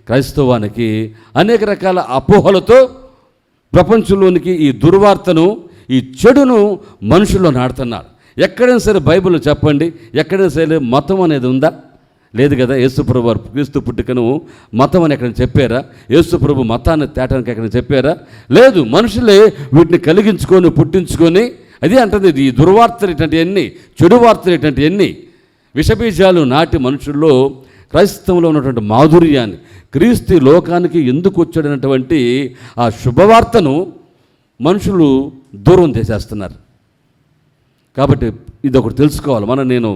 క్రైస్తవానికి అనేక రకాల అపోహలతో ప్రపంచంలోనికి ఈ దుర్వార్తను, ఈ చెడును మనుషుల్లో నాడుతున్నారు. ఎక్కడైనా సరే బైబిల్ చెప్పండి, ఎక్కడైనా సరే మతం అనేది ఉందా? లేదు కదా. యేసుప్రభు వారు క్రీస్తు పుట్టుకను మతం అని ఎక్కడ చెప్పారా? యేసుప్రభు మతాన్ని తేటానికి ఎక్కడ చెప్పారా? లేదు. మనుషులే వీటిని కలిగించుకొని పుట్టించుకొని, అదే అంటుంది ఈ దుర్వార్తలు ఇటువంటివన్నీ, చెడు వార్తలు ఇటువంటివన్నీ విషబీజాలు నాటి మనుషుల్లో క్రైస్తవంలో ఉన్నటువంటి మాధుర్యాన్ని, క్రీస్తు లోకానికి ఎందుకు వచ్చాడనటువంటి ఆ శుభవార్తను మనుషులు దూరం చేసేస్తున్నారు. కాబట్టి ఇది ఒకటి తెలుసుకోవాలి. నేను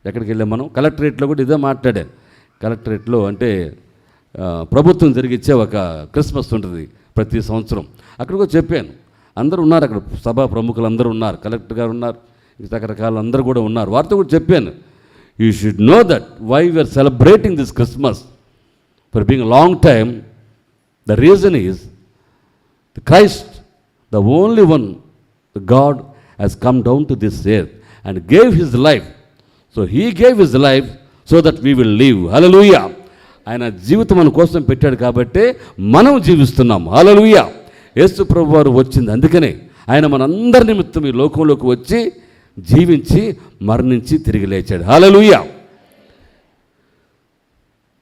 ఎక్కడికి వెళ్ళాం, మనం కలెక్టరేట్లో కూడా ఇదే మాట్లాడాను. కలెక్టరేట్లో అంటే ప్రభుత్వం జరిగిచ్చే ఒక క్రిస్మస్ ఉంటుంది ప్రతి సంవత్సరం. అక్కడికి చెప్పాను, అందరూ ఉన్నారు అక్కడ, సభా ప్రముఖులు అందరూ ఉన్నారు, కలెక్టర్ గారు ఉన్నారు, రకరకాల అందరూ కూడా ఉన్నారు. వారితో కూడా చెప్పాను, you should know that why we are celebrating this Christmas for being a long time. The reason is the Christ, the only one, the God has come down to this earth and gave his life. So he gave his life so that we will live. Hallelujah. ఆయన జీవితం మన కోసం పెట్టాడు కాబట్టి మనం జీవిస్తున్నాం. హల్లెలూయా. యేసు ప్రభువు వారు వచ్చింది అందుకనే. ఆయన మనందరి నిమిత్తం ఈ లోకంలోకి వచ్చి జీవించి మరణించి తిరిగి లేచాడు. హల్లెలూయా.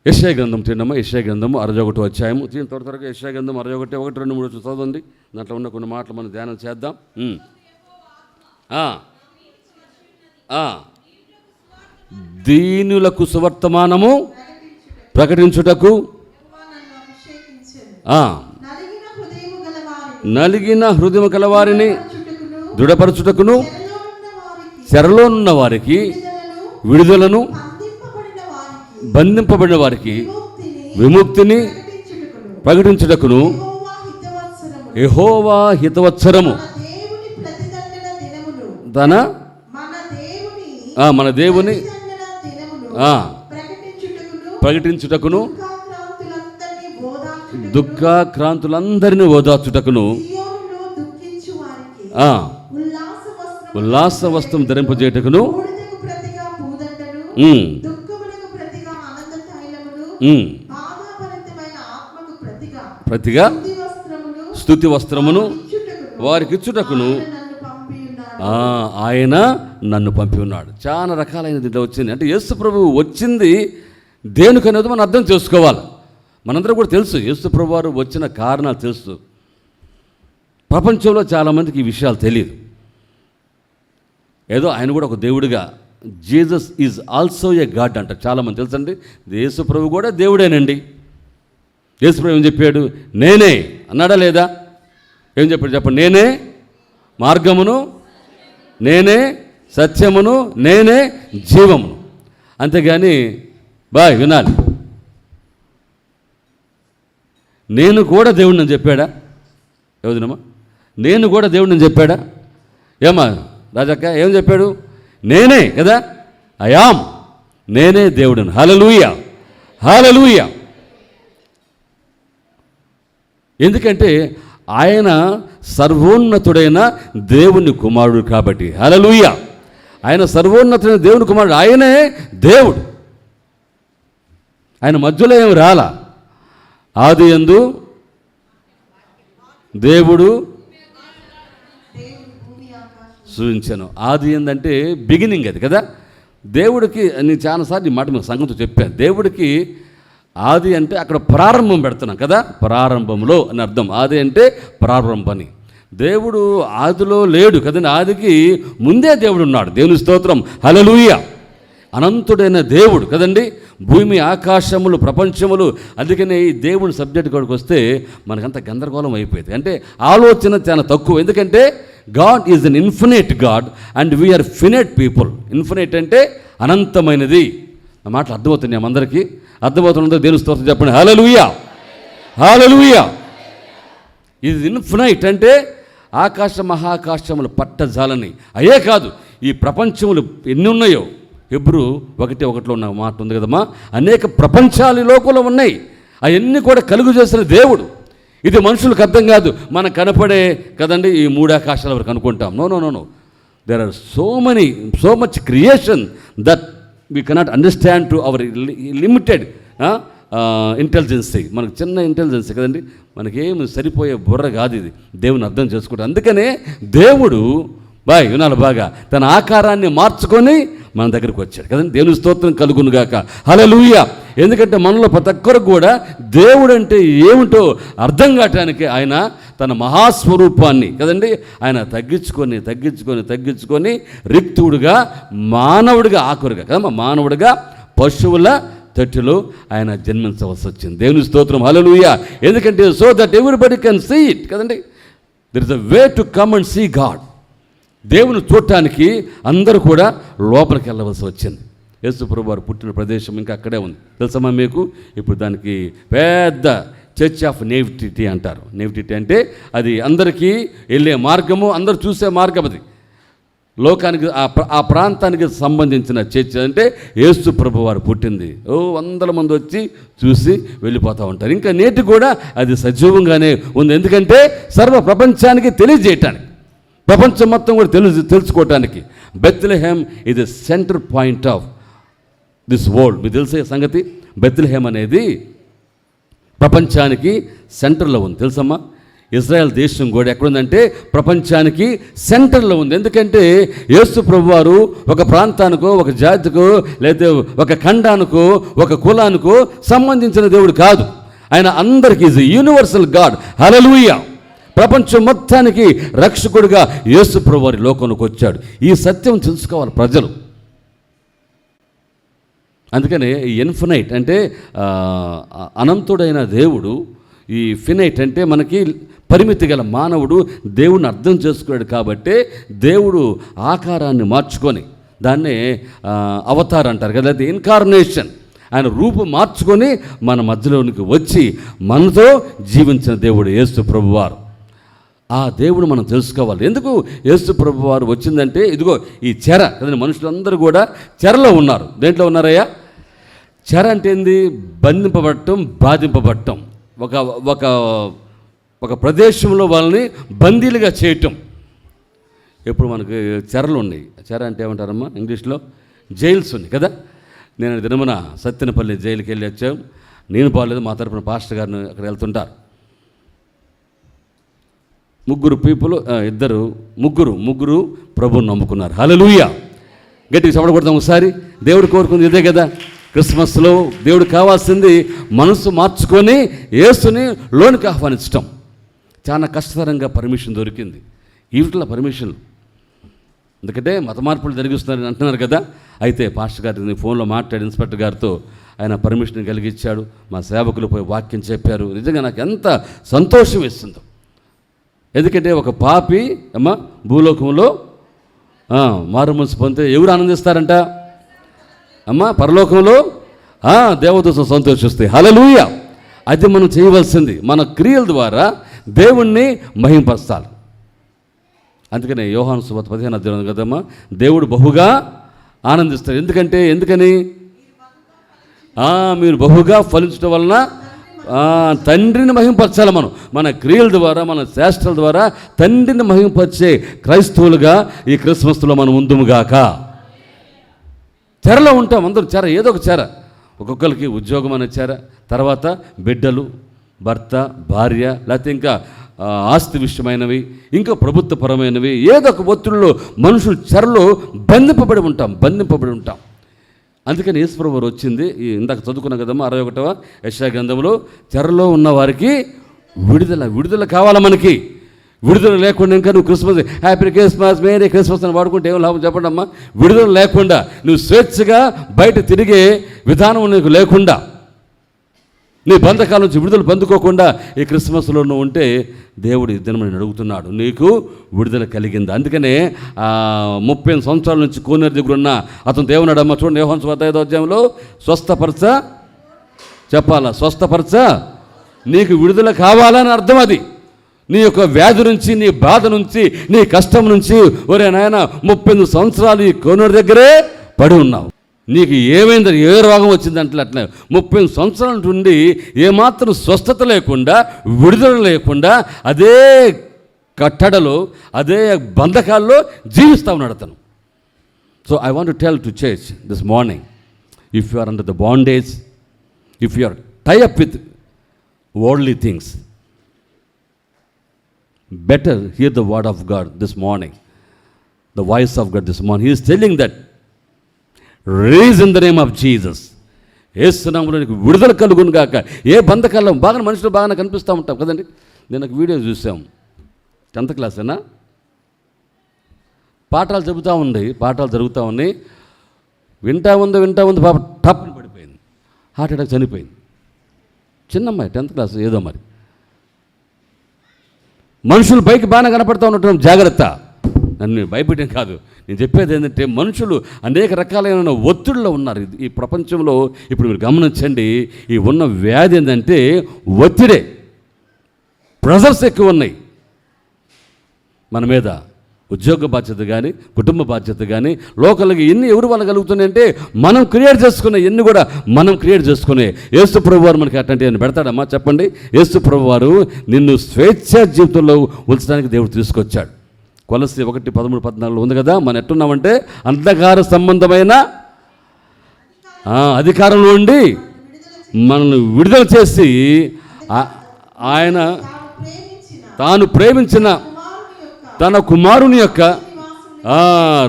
యెషయా గ్రంథం తిన్నమ్మ, యెషయా గ్రంథము 61వ అధ్యాయము. త్వరగా యెషయా గ్రంథం 61, 1, 2, 3 చదవండి. దాంట్లో ఉన్న కొన్ని మాటలు మనం ధ్యానం చేద్దాం. దీనులకు సువర్తమానము ప్రకటించుటకు, నలిగిన హృదయం గలవారిని దృఢపరచుటకును, చెరలో ఉన్న వారికి విడుదలను, బంధింపబడిన వారికి విముక్తిని ప్రకటించుటకును యెహోవా హితవత్సరము తన మన దేవుని ప్రకటించుటకును దుఃఖాక్రాంతులందరినీ ఓదార్చుటకును ఉల్లాస వస్త్రం ధరింపజేయటకును ప్రతిగా స్తుతి వస్త్రమును వారికిచ్చుటకును ఆయన నన్ను పంపి ఉన్నాడు. చాలా రకాలైన దీంట్లో వచ్చింది. అంటే యేసు ప్రభువు వచ్చింది దేనికనేది మనం అర్థం చేసుకోవాలి. మనందరూ కూడా తెలుసు యేసు ప్రభు వారు వచ్చిన కారణాలు తెలుసు. ప్రపంచంలో చాలామందికి ఈ విషయాలు తెలియదు. ఏదో ఆయన కూడా ఒక దేవుడిగా, Jesus is also a God అంటారు చాలామంది తెలుసండి. యేసు ప్రభు కూడా దేవుడేనండి. యేసు ప్రభు ఏం చెప్పాడు? నేనే అన్నాడా లేదా? ఏం చెప్పాడు చెప్పండి? నేనే మార్గమును, నేనే సత్యమును, నేనే జీవమును. అంతేగాని వినాలి, నేను కూడా దేవుడిని అని చెప్పాడా? ఎవరినమ్మా నేను కూడా దేవుడిని చెప్పాడా? ఏమా రాజక్క ఏం చెప్పాడు? నేనే కదా, అయాం, నేనే దేవుడిని. హల్లెలూయా, హల్లెలూయా. ఎందుకంటే ఆయన సర్వోన్నతుడైన దేవుని కుమారుడు కాబట్టి. హల్లెలూయా. ఆయన సర్వోన్నతుడైన దేవుని కుమారుడు, ఆయనే దేవుడు. ఆయన మధ్యలో ఏమి రాలా. ఆది యందు దేవుడు సృజించెను. ఆది ఏందంటే బిగినింగ్ అది కదా. దేవుడికి నేను చాలాసార్లు ఈ మాట మీకు సంగతి చెప్పాను. దేవుడికి ఆది అంటే అక్కడ ప్రారంభం పెడుతున్నాం కదా, ప్రారంభంలో అని అర్థం. ఆది అంటే ప్రారంభని. దేవుడు ఆదిలో లేడు కదండి, ఆదికి ముందే దేవుడు ఉన్నాడు. దేవుని స్తోత్రం, హల్లెలూయా. అనంతుడైన దేవుడు కదండి. భూమి ఆకాశములు ప్రపంచములు. అందుకనే ఈ దేవుని సబ్జెక్ట్ కాడికి వస్తే మనకంత గందరగోళం అయిపోయింది. అంటే ఆలోచన చాలా తక్కువ. ఎందుకంటే God is an infinite God and we are finite people. Infinite అంటే అనంతమైనది. ఆ మాటలు అర్థమవుతున్నాయి అందరికీ? అర్థమవుతున్నదో దేవుని స్తోత్రం చెప్పండి. హల్లెలూయా, హల్లెలూయా. ఇది ఇన్ఫినైట్ అంటే ఆకాశ మహాకాశములు పట్టజాలని. అయ్యే కాదు, ఈ ప్రపంచములు ఎన్ని ఉన్నాయో, హెబ్రూ 1:1 ఉన్న మాట ఉంది కదమ్మా, అనేక ప్రపంచాలు లోకంలో ఉన్నాయి. అవన్నీ కూడా కలుగు చేసిన దేవుడు. ఇది మనుషులకు అర్థం కాదు. మనకు కనపడే కదండి ఈ 3 ఆకాశాల వరకు అనుకుంటాం. No no no no, there are so much creation that we cannot understand to our limited intelligency. మనకు చిన్న ఇంటెలిజెన్సీ కదండి, మనకేమి సరిపోయే బుర్ర కాదు ఇది దేవుని అర్థం చేసుకుంటాం. అందుకనే దేవుడు వినాలి బాగా, తన ఆకారాన్ని మార్చుకొని మన దగ్గరికి వచ్చాడు కదండి. దేవుని స్తోత్రం కలుగునుగాక, హల్లెలూయా. ఎందుకంటే మనలో ప్రతి ఒక్కరు కూడా దేవుడు అంటే ఏమిటో అర్థం కావటానికి ఆయన తన మహాస్వరూపాన్ని కదండి ఆయన తగ్గించుకొని తగ్గించుకొని తగ్గించుకొని రిక్తుడుగా మానవుడిగా, ఆఖరుగా కదమ్మా మానవుడిగా పశువుల తట్టులో ఆయన జన్మించవలసి వచ్చింది. దేవుని స్తోత్రం, హల్లెలూయా. ఎందుకంటే so that everybody can see it కదండి. There is a way to come and see God. దేవుని చూడటానికి అందరూ కూడా లోపలికి వెళ్ళవలసి వచ్చింది. యేసు ప్రభు వారు పుట్టిన ప్రదేశం ఇంకా అక్కడే ఉంది తెలుసమ్మా మీకు. ఇప్పుడు దానికి పెద్ద చర్చ్ ఆఫ్ నేటివిటీ అంటారు. నేటివిటీ అంటే అది అందరికీ వెళ్ళే మార్గము, అందరూ చూసే మార్గం. అది లోకానికి ఆ ప్రాంతానికి సంబంధించిన చర్చ్. అంటే యేసు ప్రభు వారు పుట్టింది 100 మంది వచ్చి చూసి వెళ్ళిపోతూ ఉంటారు. ఇంకా నేటి కూడా అది సజీవంగానే ఉంది. ఎందుకంటే సర్వ ప్రపంచానికి తెలియజేయటానికి, ప్రపంచం మొత్తం కూడా తెలుసుకోవటానికి బెత్లెహేమ్ ఇది centre point of this world. మీకు తెలిసే సంగతి, బెత్లెహేమ్ అనేది ప్రపంచానికి సెంటర్లో ఉంది తెలుసమ్మా. ఇజ్రాయెల్ దేశం కూడా ఎక్కడుందంటే ప్రపంచానికి సెంటర్లో ఉంది. ఎందుకంటే యేసు ప్రభువారు ఒక ప్రాంతానికో, ఒక జాతికో, లేదా ఒక ఖండానికో, ఒక కులానికో సంబంధించిన దేవుడు కాదు. ఆయన అందరికీ ఈజ్ యూనివర్సల్ గాడ్. హల్లెలూయా. ప్రపంచం మొత్తానికి రక్షకుడిగా యేసు ప్రభువారు లోకంలోకి వచ్చాడు. ఈ సత్యం తెలుసుకోవాలి ప్రజలు. అందుకనే ఈ ఇన్ఫినైట్ అంటే అనంతుడైన దేవుడు, ఈ ఫినైట్ అంటే మనకి పరిమితి గల మానవుడు దేవుడిని అర్థం చేసుకున్నాడు. కాబట్టి దేవుడు ఆకారాన్ని మార్చుకొని దాన్నే అవతార్ అంటారు కదా, అది ఇన్కార్నేషన్. ఆయన రూపం మార్చుకొని మన మధ్యలోనికి వచ్చి మనతో జీవించిన దేవుడు యేసు ప్రభువారు. ఆ దేవుడు మనం తెలుసుకోవాలి. ఎందుకు యేసు ప్రభువారు వచ్చిందంటే ఇదిగో ఈ చెర కదండి. మనుషులందరూ కూడా చెరలో ఉన్నారు. దేంట్లో ఉన్నారయ్యా? చెర అంటే ఏంది? బంధింపబడటం, బాధింపబడటం, ఒక ఒక ఒక ప్రదేశంలో వాళ్ళని బందీలుగా చేయటం. ఇప్పుడు మనకి చెరలు ఉన్నాయి. చెర అంటే ఏమంటారమ్మా ఇంగ్లీష్లో? జైల్స్ ఉన్నాయి కదా. నేను దినమున సత్తెనపల్లి జైలుకి వెళ్ళి వచ్చాం. నేను బాగలేదు, మా తరపున పాస్టర్ గారిని అక్కడ వెళ్తుంటారు. ముగ్గురు ప్రభువుని నమ్ముకున్నారు. హల్లెలూయా. గట్టిగా చప్పట్లు కొడతాం ఒకసారి. దేవుడు కోరుకుంది ఇదే కదా. క్రిస్మస్లో దేవుడు కావాల్సింది మనసు మార్చుకొని యేసుని లోనికి ఆహ్వానించటం. చాలా కష్టతరంగా పర్మిషన్ దొరికింది. వీటిలో పర్మిషన్ ఎందుకంటే మత మార్పులు జరిగిస్తున్నారని అంటున్నారు కదా. అయితే పాస్టర్ గారిని ఫోన్లో మాట్లాడి ఇన్స్పెక్టర్ గారితో ఆయన పర్మిషన్ కలిగించాడు. మా సేవకులు పోయి వాక్యం చెప్పారు. నిజంగా నాకు ఎంత సంతోషం వేస్తుందో. ఎందుకంటే ఒక పాపి అమ్మ భూలోకంలో మారుమనసు పొందితే ఎవరు ఆనందిస్తారంట అమ్మ? పరలోకంలో దేవదూతలు సంతోషిస్తాయి. హల్లెలూయా. అది మనం చేయవలసింది. మన క్రియల ద్వారా దేవుణ్ణి మహింపరచాలి. అందుకనే యోహాను సువార్త 15వ అధ్యాయం కదమ్మా, దేవుడు బహుగా ఆనందిస్తాడు. ఎందుకని మీరు బహుగా ఫలించడం వలన తండ్రిని మహింపరచాలి. మన క్రియల ద్వారా, మన చేష్టల ద్వారా తండ్రిని మహింపరిచే క్రైస్తవులుగా ఈ క్రిస్మస్లో మనం ఉందుముగాక. చెరలో ఉంటాం అందరూ. చెర ఏదో ఒక చెర. ఒక్కొక్కరికి ఉద్యోగం అనే చెర, తర్వాత బిడ్డలు, భర్త, భార్య, లేకపోతే ఇంకా ఆస్తి విషయమైనవి, ఇంకా ప్రభుత్వపరమైనవి, ఏదో ఒక ఒత్తిడిలో మనుషులు చెరలో బంధింపబడి ఉంటాం. అందుకని యేసుప్రభువు వచ్చింది. ఇందాక చదువుకున్నాం కదమ్మా 61వ యెషయా గ్రంథంలో, చెరలో ఉన్న వారికి విడుదల కావాలా? మనకి విడుదల లేకుండా ఇంకా నువ్వు Christmas happy Christmas, merry Christmas అని వాడుకుంటే ఏం లాభం చెప్పండి అమ్మా. విడుదల లేకుండా, నువ్వు స్వేచ్ఛగా బయట తిరిగే విధానం నీకు లేకుండా, నీ బంధకాల నుంచి విడుదల పొందుకోకుండా ఈ క్రిస్మస్లో నువ్వు ఉంటే దేవుడు దినమని అడుగుతున్నాడు, నీకు విడుదల కలిగింది. అందుకనే 30 సంవత్సరాల నుంచి కోనేరు దగ్గర ఉన్న అతను దేవునాడు అమ్మ చూడండి, యోహాను సువార్త 5వ అధ్యాయంలో స్వస్థపరచ నీకు విడుదల కావాలని అర్థం. అది నీ యొక్క వ్యాధి నుంచి, నీ బాధ నుంచి, నీ కష్టం నుంచి. ఒరే నాయన 30 సంవత్సరాలు ఈ కోనేరు దగ్గరే పడి ఉన్నావు, నీకు ఏమైంది? ఏ రోగం వచ్చిందంటే అట్లా 30 సంవత్సరాల నుండి ఏమాత్రం స్వస్థత లేకుండా, విడుదల లేకుండా అదే కట్టడలో, అదే బంధకాల్లో జీవిస్తూ ఉన్నాడు అతను. So I want to tell to church this morning, if you are under the bondage, if you are tie up with worldly things, better hear the word of God this morning, the voice of God this morning. He is telling that raise in the name of Jesus. యేసునామములో నీకు విడుదల కలుగును గాక. ఏ బంధకాల్లో బాగా మనుషులు బాగా కనిపిస్తూ ఉంటాం కదండి. నేను ఒక వీడియో చూసాం, 10th క్లాసేనా, పాఠాలు జరుగుతూ ఉన్నాయి. వింటా ఉంది పాప టప్ని పడిపోయింది, హార్ట్ అటాక్, చనిపోయింది. చిన్నమ్మాయి 10th క్లాస్ ఏదో మరి. మనుషులు పైకి బాగా కనపడుతూ ఉండటం జాగ్రత్త. నన్ను భయపెట్టేం కాదు, నేను చెప్పేది ఏంటంటే మనుషులు అనేక రకాలైన ఒత్తిడిలో ఉన్నారు ఈ ప్రపంచంలో. ఇప్పుడు మీరు గమనించండి, ఈ ఉన్న వ్యాధి ఏంటంటే ఒత్తిడే, ప్రెజర్స్ ఎక్కువ ఉన్నాయి మన మీద. ఉద్యోగ బాధ్యత కానీ, కుటుంబ బాధ్యత కానీ, లోకల్గా ఎన్ని ఎవరు వాళ్ళు కలుగుతున్నాయంటే మనం క్రియేట్ చేసుకునే, ఎన్ని కూడా మనం క్రియేట్ చేసుకునే. యేసు ప్రభువారు మనకి అట్లాంటివి పెడతాడమ్మా చెప్పండి. యేసు ప్రభువారు నిన్ను స్వేచ్ఛ జీవితంలో ఉంచడానికి దేవుడు తీసుకొచ్చాడు. కొలస్సీ 1:13-14 ఉంది కదా. మనం ఎట్టున్నామంటే అంధకార సంబంధమైన అధికారంలో ఉండి మనల్ని విడుదల చేసి ఆయన తాను ప్రేమించిన తన కుమారుని యొక్క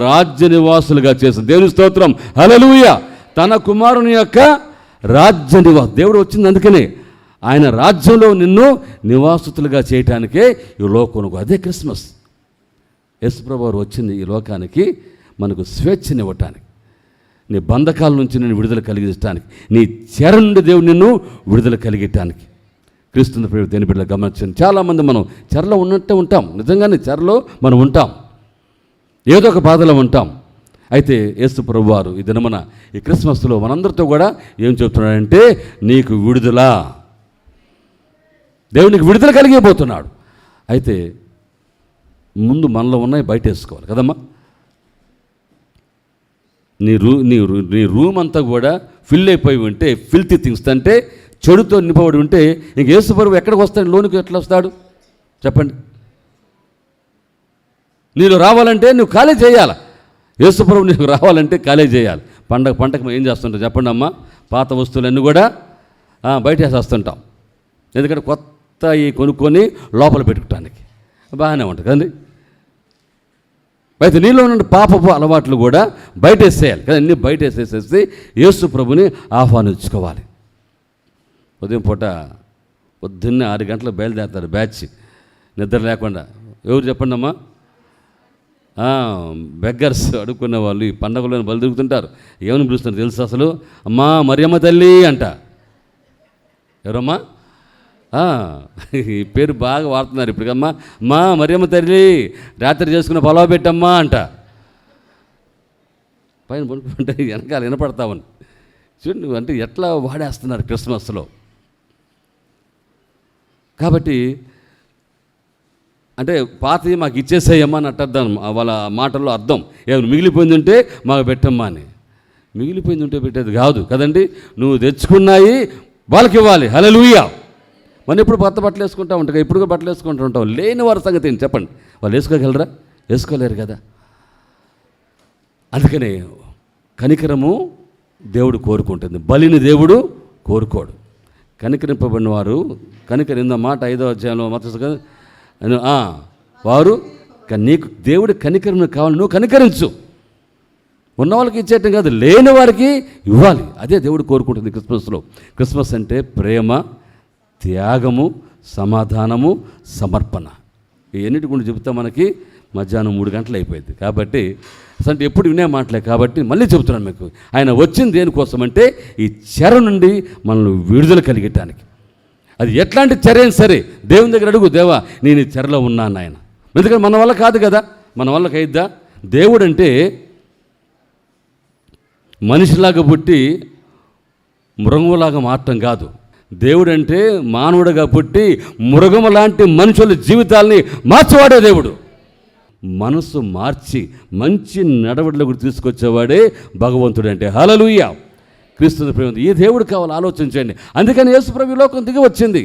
రాజ్య నివాసులుగా చేసిన దేవుని స్తోత్రం, హల్లెలూయా. తన కుమారుని యొక్క రాజ్య నివాసం దేవుడు వచ్చింది. అందుకనే ఆయన రాజ్యంలో నిన్ను నివాసితులుగా చేయటానికే ఈ లోకమునకు, అదే క్రిస్మస్. యేసుప్రభువు వచ్చింది ఈ లోకానికి మనకు స్వేచ్ఛనివ్వటానికి, నీ బంధకాల నుంచి నేను విడుదల కలిగించడానికి, నీ చెర నుండి దేవుడు నిన్ను విడుదల కలిగటానికి. క్రీస్తున్న ప్రియ దేని బిడ్డలు గమనించండి, చాలామంది మనం చెరలో ఉన్నట్టే ఉంటాం. నిజంగానే చెరలో మనం ఉంటాం, ఏదో ఒక బాధలో ఉంటాం. అయితే యేసు ప్రభు వారు ఈ దినమున ఈ క్రిస్మస్లో మనందరితో కూడా ఏం చెప్తున్నాడంటే నీకు విడుదల, దేవునికి విడుదల కలిగిపోతున్నాడు. అయితే ముందు మనలో ఉన్నాయి బయట వేసుకోవాలి కదమ్మా. నీ రూమ్ అంతా కూడా ఫిల్ అయిపోయి ఉంటే, ఫిల్తీ థింగ్స్ అంటే చెడుతో నింపబడి ఉంటే ఇంక యేసు ప్రభు ఎక్కడికి వస్తాడు, లోనికి ఎట్లా వస్తాడు చెప్పండి? నీలో రావాలంటే నువ్వు ఖాళీ చేయాలి. యేసు ప్రభు నీకు రావాలంటే ఖాళీ చేయాలి. పండగ ఏం చేస్తుంటాం చెప్పండి అమ్మా? పాత వస్తువులన్నీ కూడా బయట వేసేస్తుంటాం. ఎందుకంటే కొత్త కొనుక్కొని లోపల పెట్టుకోవటానికి బాగానే ఉంటుంది కదండి. అయితే నీలో ఉన్న పాపపు అలవాట్లు కూడా బయట వేసేయాలి కదా. అన్నీ బయట వేసేసేసి యేసు ప్రభుని ఆహ్వానించుకోవాలి. ఉదయం పూట పొద్దున్నే 6 గంటలకు బయలుదేరుతారు బ్యాచ్, నిద్ర లేకుండా. ఎవరు చెప్పండి అమ్మా? బెగ్గర్స్, అడుక్కున్న వాళ్ళు ఈ పండగలను బలి తిరుగుతుంటారు. ఏమని పిలుస్తున్నారు తెలుసు అసలు? అమ్మా మరియమ్మ తల్లి అంట. ఎవరమ్మా? ఈ పేరు బాగా వాడుతున్నారు ఇప్పుడు. అమ్మా మా మరియమ్మ తల్లి రాత్రి చేసుకున్న పొలవ పెట్టమ్మా అంట. పైన పడుకుంటే వెనకాల వినపడతామని చూడండి. అంటే ఎట్లా వాడేస్తున్నారు క్రిస్మస్లో. కాబట్టి అంటే పాతది మాకు ఇచ్చేసేయమ్మా అని అర్థం, వాళ్ళ మాటల్లో అర్థం. ఏమైనా మిగిలిపోయింది ఉంటే మాకు పెట్టమ్మా అని. మిగిలిపోయింది ఉంటే పెట్టేది కాదు కదండి. నువ్వు తెచ్చుకున్నాయి వాళ్ళకి ఇవ్వాలి. హల్లెలూయా. మనం ఎప్పుడు కొత్త బట్టలు వేసుకుంటా ఉంటాం, ఇప్పుడు బట్టలు వేసుకుంటూ ఉంటాం. లేని వారి సంగతి ఏంటి చెప్పండి? వాళ్ళు వేసుకోగలరా? వేసుకోలేరు కదా. అందుకనే కనికరము దేవుడు కోరుకుంటుంది, బలిని దేవుడు కోరుకోడు. కనికరింపబడిన వారు, కనికరింద మాట 5వ అధ్యాయంలో మొత్తం వారు నీకు దేవుడి కనికరం కావాలి, నువ్వు కనికరించు. ఉన్న వాళ్ళకి ఇచ్చేయటం కాదు, లేని వారికి ఇవ్వాలి. అదే దేవుడు కోరుకుంటుంది క్రిస్మస్లో. క్రిస్మస్ అంటే ప్రేమ, త్యాగము, సమాధానము, సమర్పణ. ఇవన్నిటి గురించి చెబుతా మనకి మధ్యాహ్నం 3 గంటలు అయిపోయింది. కాబట్టి అంటే ఎప్పుడు వినే మాటలే కాబట్టి మళ్ళీ చెబుతున్నాను మీకు. ఆయన వచ్చింది దేనికోసం అంటే ఈ చెర నుండి మనల్ని విడుదల కలిగటానికి. అది ఎట్లాంటి చర్యైనా సరే దేవుని దగ్గర అడుగు, దేవా నేను ఈ చెరలో ఉన్నాను ఆయన. ఎందుకంటే మన వల్ల కాదు కదా, మన వల్ల కైద్దా. దేవుడు అంటే మనిషిలాగా పుట్టి మృగములాగా మారటం కాదు. దేవుడు అంటే మానవుడిగా పుట్టి మృగము లాంటి మనుషుల జీవితాల్ని మార్చేవాడే దేవుడు. మనసు మార్చి మంచి నడవడిలోకి తీసుకొచ్చేవాడే భగవంతుడు అంటే. హల్లెలూయా. క్రీస్తు ప్రేమ ఈ దేవుడు కావాలి, ఆలోచించండి. అందుకని యేసు ప్రభు లోకం దిగి వచ్చింది.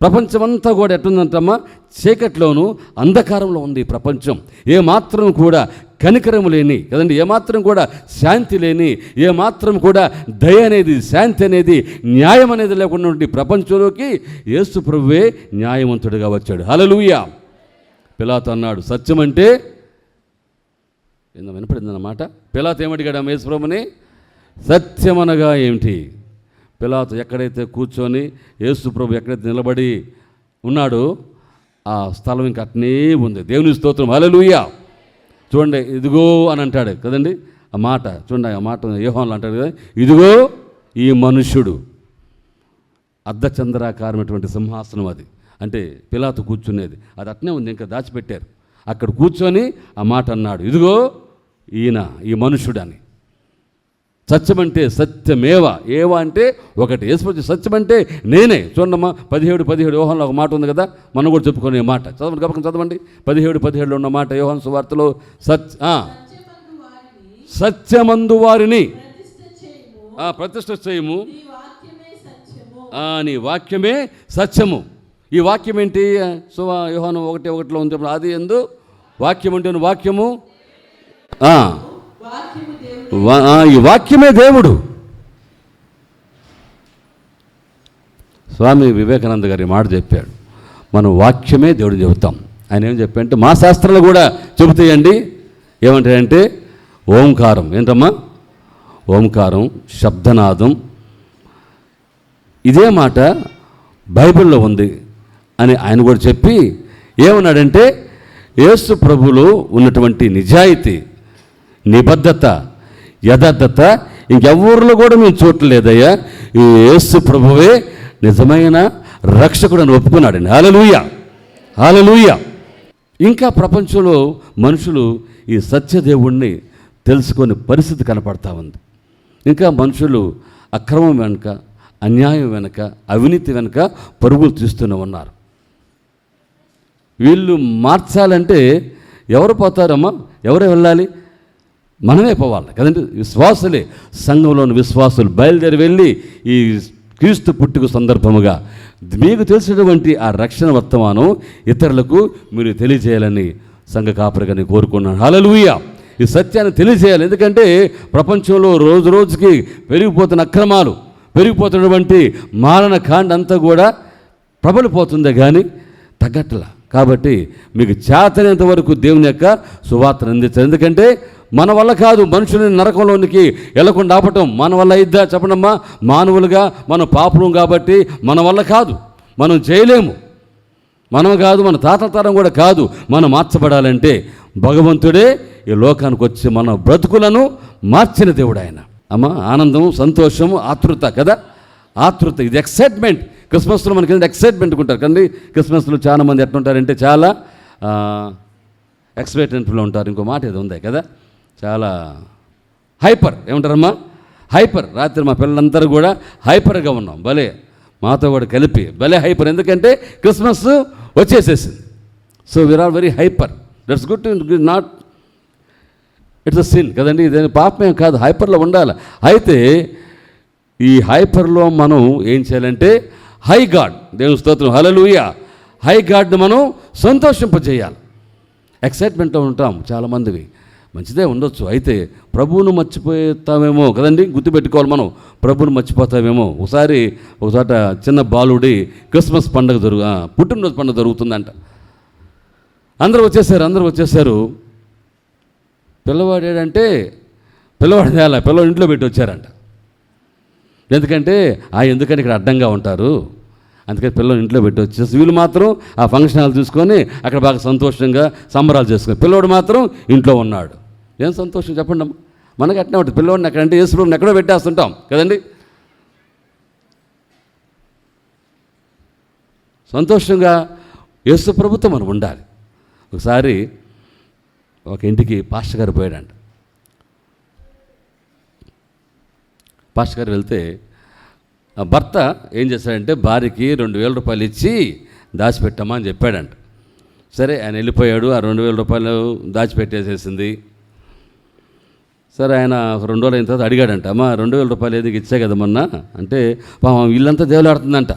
ప్రపంచమంతా కూడా ఎట్టుందంటమ్మా? చీకట్లోనూ అంధకారంలో ఉంది ప్రపంచం. ఏమాత్రం కూడా కనికరము లేని కదండి, ఏమాత్రం కూడా శాంతి లేని, ఏమాత్రం కూడా దయ అనేది, శాంతి అనేది, న్యాయం అనేది లేకుండా ఉండి ప్రపంచంలోకి యేసు ప్రభువే న్యాయవంతుడిగా వచ్చాడు. హల్లెలూయా. పిలాతు అన్నాడు సత్యం అంటే వినపడిందన్నమాట. పిలాతు ఏమడిగాడు యేసు ప్రభుని? సత్యం అనగా ఏమిటి? పిలాతు ఎక్కడైతే కూర్చొని యేసు ప్రభు ఎక్కడైతే నిలబడి ఉన్నాడో ఆ స్థలం ఇంక అట్నే ఉంది. దేవుని స్తోత్రం. హల్లెలూయా. చూడండి, ఇదిగో అని అంటాడు కదండి ఆ మాట. చూడండి ఆ మాట యోహానులో అంటాడు కదా, ఇదిగో ఈ మనుష్యుడు. అర్ధచంద్రాకారమైనటువంటి సింహాసనం అది. అంటే పిలాతు కూర్చునేది అది అట్నే ఉంది, ఇంకా దాచిపెట్టారు. అక్కడ కూర్చొని ఆ మాట అన్నాడు, ఇదిగో ఈయన ఈ మనుష్యుడు అని. సత్యం అంటే సత్యమేవ, ఏవ అంటే ఒకటి. యేసు సత్యం అంటే నేనే. చూడమ్మా 17 యోహానులో ఒక మాట ఉంది కదా, మనం కూడా చెప్పుకునే మాట. చదవండి, గబకం చదవండి. 17 ఉన్న మాట యోహాను సువార్తలో. సత్యమందు వారిని ప్రతిష్ఠ చేయము, నీ వాక్యమే సత్యము. ఈ వాక్యం ఏంటి? యోహాను 1:1 ఉంది. అది ఎందు వాక్యం అంటే వాక్యము, ఈ వాక్యమే దేవుడు. స్వామి వివేకానంద గారి మాట చెప్పాడు, మనం వాక్యమే దేవుడు చెబుతాం. ఆయన ఏం చెప్పారంటే మా శాస్త్రాలు కూడా చెబుతాయండి. ఏమంటాయంటే ఓంకారం. ఏంటమ్మా? ఓంకారం, శబ్దనాదం. ఇదే మాట బైబిల్లో ఉంది అని ఆయన కూడా చెప్పి ఏమన్నాడంటే యేసు ప్రభులో ఉన్నటువంటి నిజాయితీ, నిబద్ధత, యథార్థత ఇంకెవరిలో కూడా మేము చూడలేదయ్యా, ఈ యేసు ప్రభువే నిజమైన రక్షకుడు అని ఒప్పుకున్నాడండి. హల్లెలూయా, హల్లెలూయా. ఇంకా ప్రపంచంలో మనుషులు ఈ సత్యదేవుణ్ణి తెలుసుకొని పరిస్థితి కనపడతా ఉంది. ఇంకా మనుషులు అక్రమం వెనుక, అన్యాయం వెనుక, అవినీతి వెనుక పరుగులు తీస్తూనే ఉన్నారు. వీళ్ళు మార్చాలంటే ఎవరు పోతారమ్మా? ఎవరే వెళ్ళాలి? మనమే పోవాలి కదండి. విశ్వాసులే, సంఘంలోని విశ్వాసులు బయలుదేరి వెళ్ళి ఈ క్రీస్తు పుట్టుక సందర్భముగా మీకు తెలిసినటువంటి ఆ రక్షణ వర్తమానం ఇతరులకు మీరు తెలియజేయాలని సంఘ కాపరిగా నేను కోరుకున్నాను. హల్లెలూయా! ఈ సత్యాన్ని తెలియజేయాలి. ఎందుకంటే ప్రపంచంలో రోజు రోజుకి పెరిగిపోతున్న అక్రమాలు, పెరిగిపోతున్నటువంటి మారణ కాండ అంతా కూడా ప్రబలిపోతుంది కానీ తగ్గట్లా. కాబట్టి మీకు చేతనంత వరకు దేవుని యొక్క సువార్తను అందించాలి. ఎందుకంటే మన వల్ల కాదు మనుషులని నరకంలోనికి వెళ్ళకుండా ఆపటం. మన వల్ల అయిద్దా చెప్పడమ్మా? మానవులుగా మనం పాపం కాబట్టి మన వల్ల కాదు, మనం చేయలేము. మనం కాదు, మన తాతల తరం కూడా కాదు. మనం మార్చబడాలంటే భగవంతుడే ఈ లోకానికి వచ్చి మన బ్రతుకులను మార్చిన దేవుడు ఆయన. అమ్మ, ఆనందం, సంతోషము, ఆతృత కదా, ఆతృత. ఇది ఎక్సైట్మెంట్. క్రిస్మస్లో మనకి ఎక్సైట్మెంట్ ఉంటారు కండి. క్రిస్మస్లో చాలామంది ఎట్లుంటారంటే చాలా ఎక్సైట్మెంట్లో ఉంటారు. ఇంకో మాట ఏదో ఉంది కదా, చాలా హైపర్. ఏమంటారమ్మా? హైపర్. రాత్రి మా పిల్లలందరూ కూడా హైపర్గా ఉన్నాం. భలే మాతో కూడా కలిపి భలే హైపర్. ఎందుకంటే క్రిస్మస్ వచ్చేసేసింది. So we are all very hyper. That's good, not it's a sin కదండి. ఇదేమి పాపమేం కాదు, హైపర్లో ఉండాలి. అయితే ఈ హైపర్లో మనం ఏం చేయాలంటే హై గాడ్, దేవుని స్తోత్రం, హల్లెలూయా, హై గాడ్ని మనం సంతోషింపజేయాలి. ఎక్సైట్మెంట్లో ఉంటాం చాలామందివి, మంచిదే ఉండొచ్చు. అయితే ప్రభువును మర్చిపోతామేమో కదండి. గుర్తుపెట్టుకోవాలి, మనం ప్రభువును మర్చిపోతామేమో. ఒకసారి ఒకచోట చిన్న బాలుడి క్రిస్మస్ పండుగ పుట్టినరోజు పండుగ జరుగుతుందంట. అందరూ వచ్చేసారు. పిల్లవాడు ఏడంటే పిల్లవాడు తేలా, పిల్లవాడు ఇంట్లో పెట్టి వచ్చారంట. ఎందుకంటే ఎందుకని ఇక్కడ అడ్డంగా ఉంటారు, అందుకని పిల్లలు ఇంట్లో పెట్టి వచ్చేసి వీళ్ళు మాత్రం ఆ ఫంక్షన్ హాల్ చూసుకొని అక్కడ బాగా సంతోషంగా సంబరాలు చేసుకుని, పిల్లవాడు మాత్రం ఇంట్లో ఉన్నాడు. ఏం సంతోషం చెప్పండి అమ్మ. మనకు అట్నే ఉంటుంది. పిల్లవాడిని ఎక్కడంటే యేసుప్రభుని ఎక్కడో పెట్టేస్తుంటాం కదండి. సంతోషంగా యేసుప్రభుతో మనం ఉండాలి. ఒకసారి ఒక ఇంటికి పాస్టర్ గారు పోయాడంట. పాస్టర్ గారు వెళ్తే ఆ భర్త ఏం చేశాడంటే భార్యకి 2,000 రూపాయలు ఇచ్చి దాచిపెట్టమ్మా అని చెప్పాడంట. సరే ఆయన వెళ్ళిపోయాడు. ఆ 2,000 రూపాయలు దాచిపెట్టేసేసింది. సరే ఆయన 2 రోజులు అయిన తర్వాత అడిగాడంట, అమ్మా 2,000 రూపాయలు ఏదికి ఇచ్చే కదా మొన్న అంటే, పాపం ఇల్లంతా దేవులాడుతుందంట.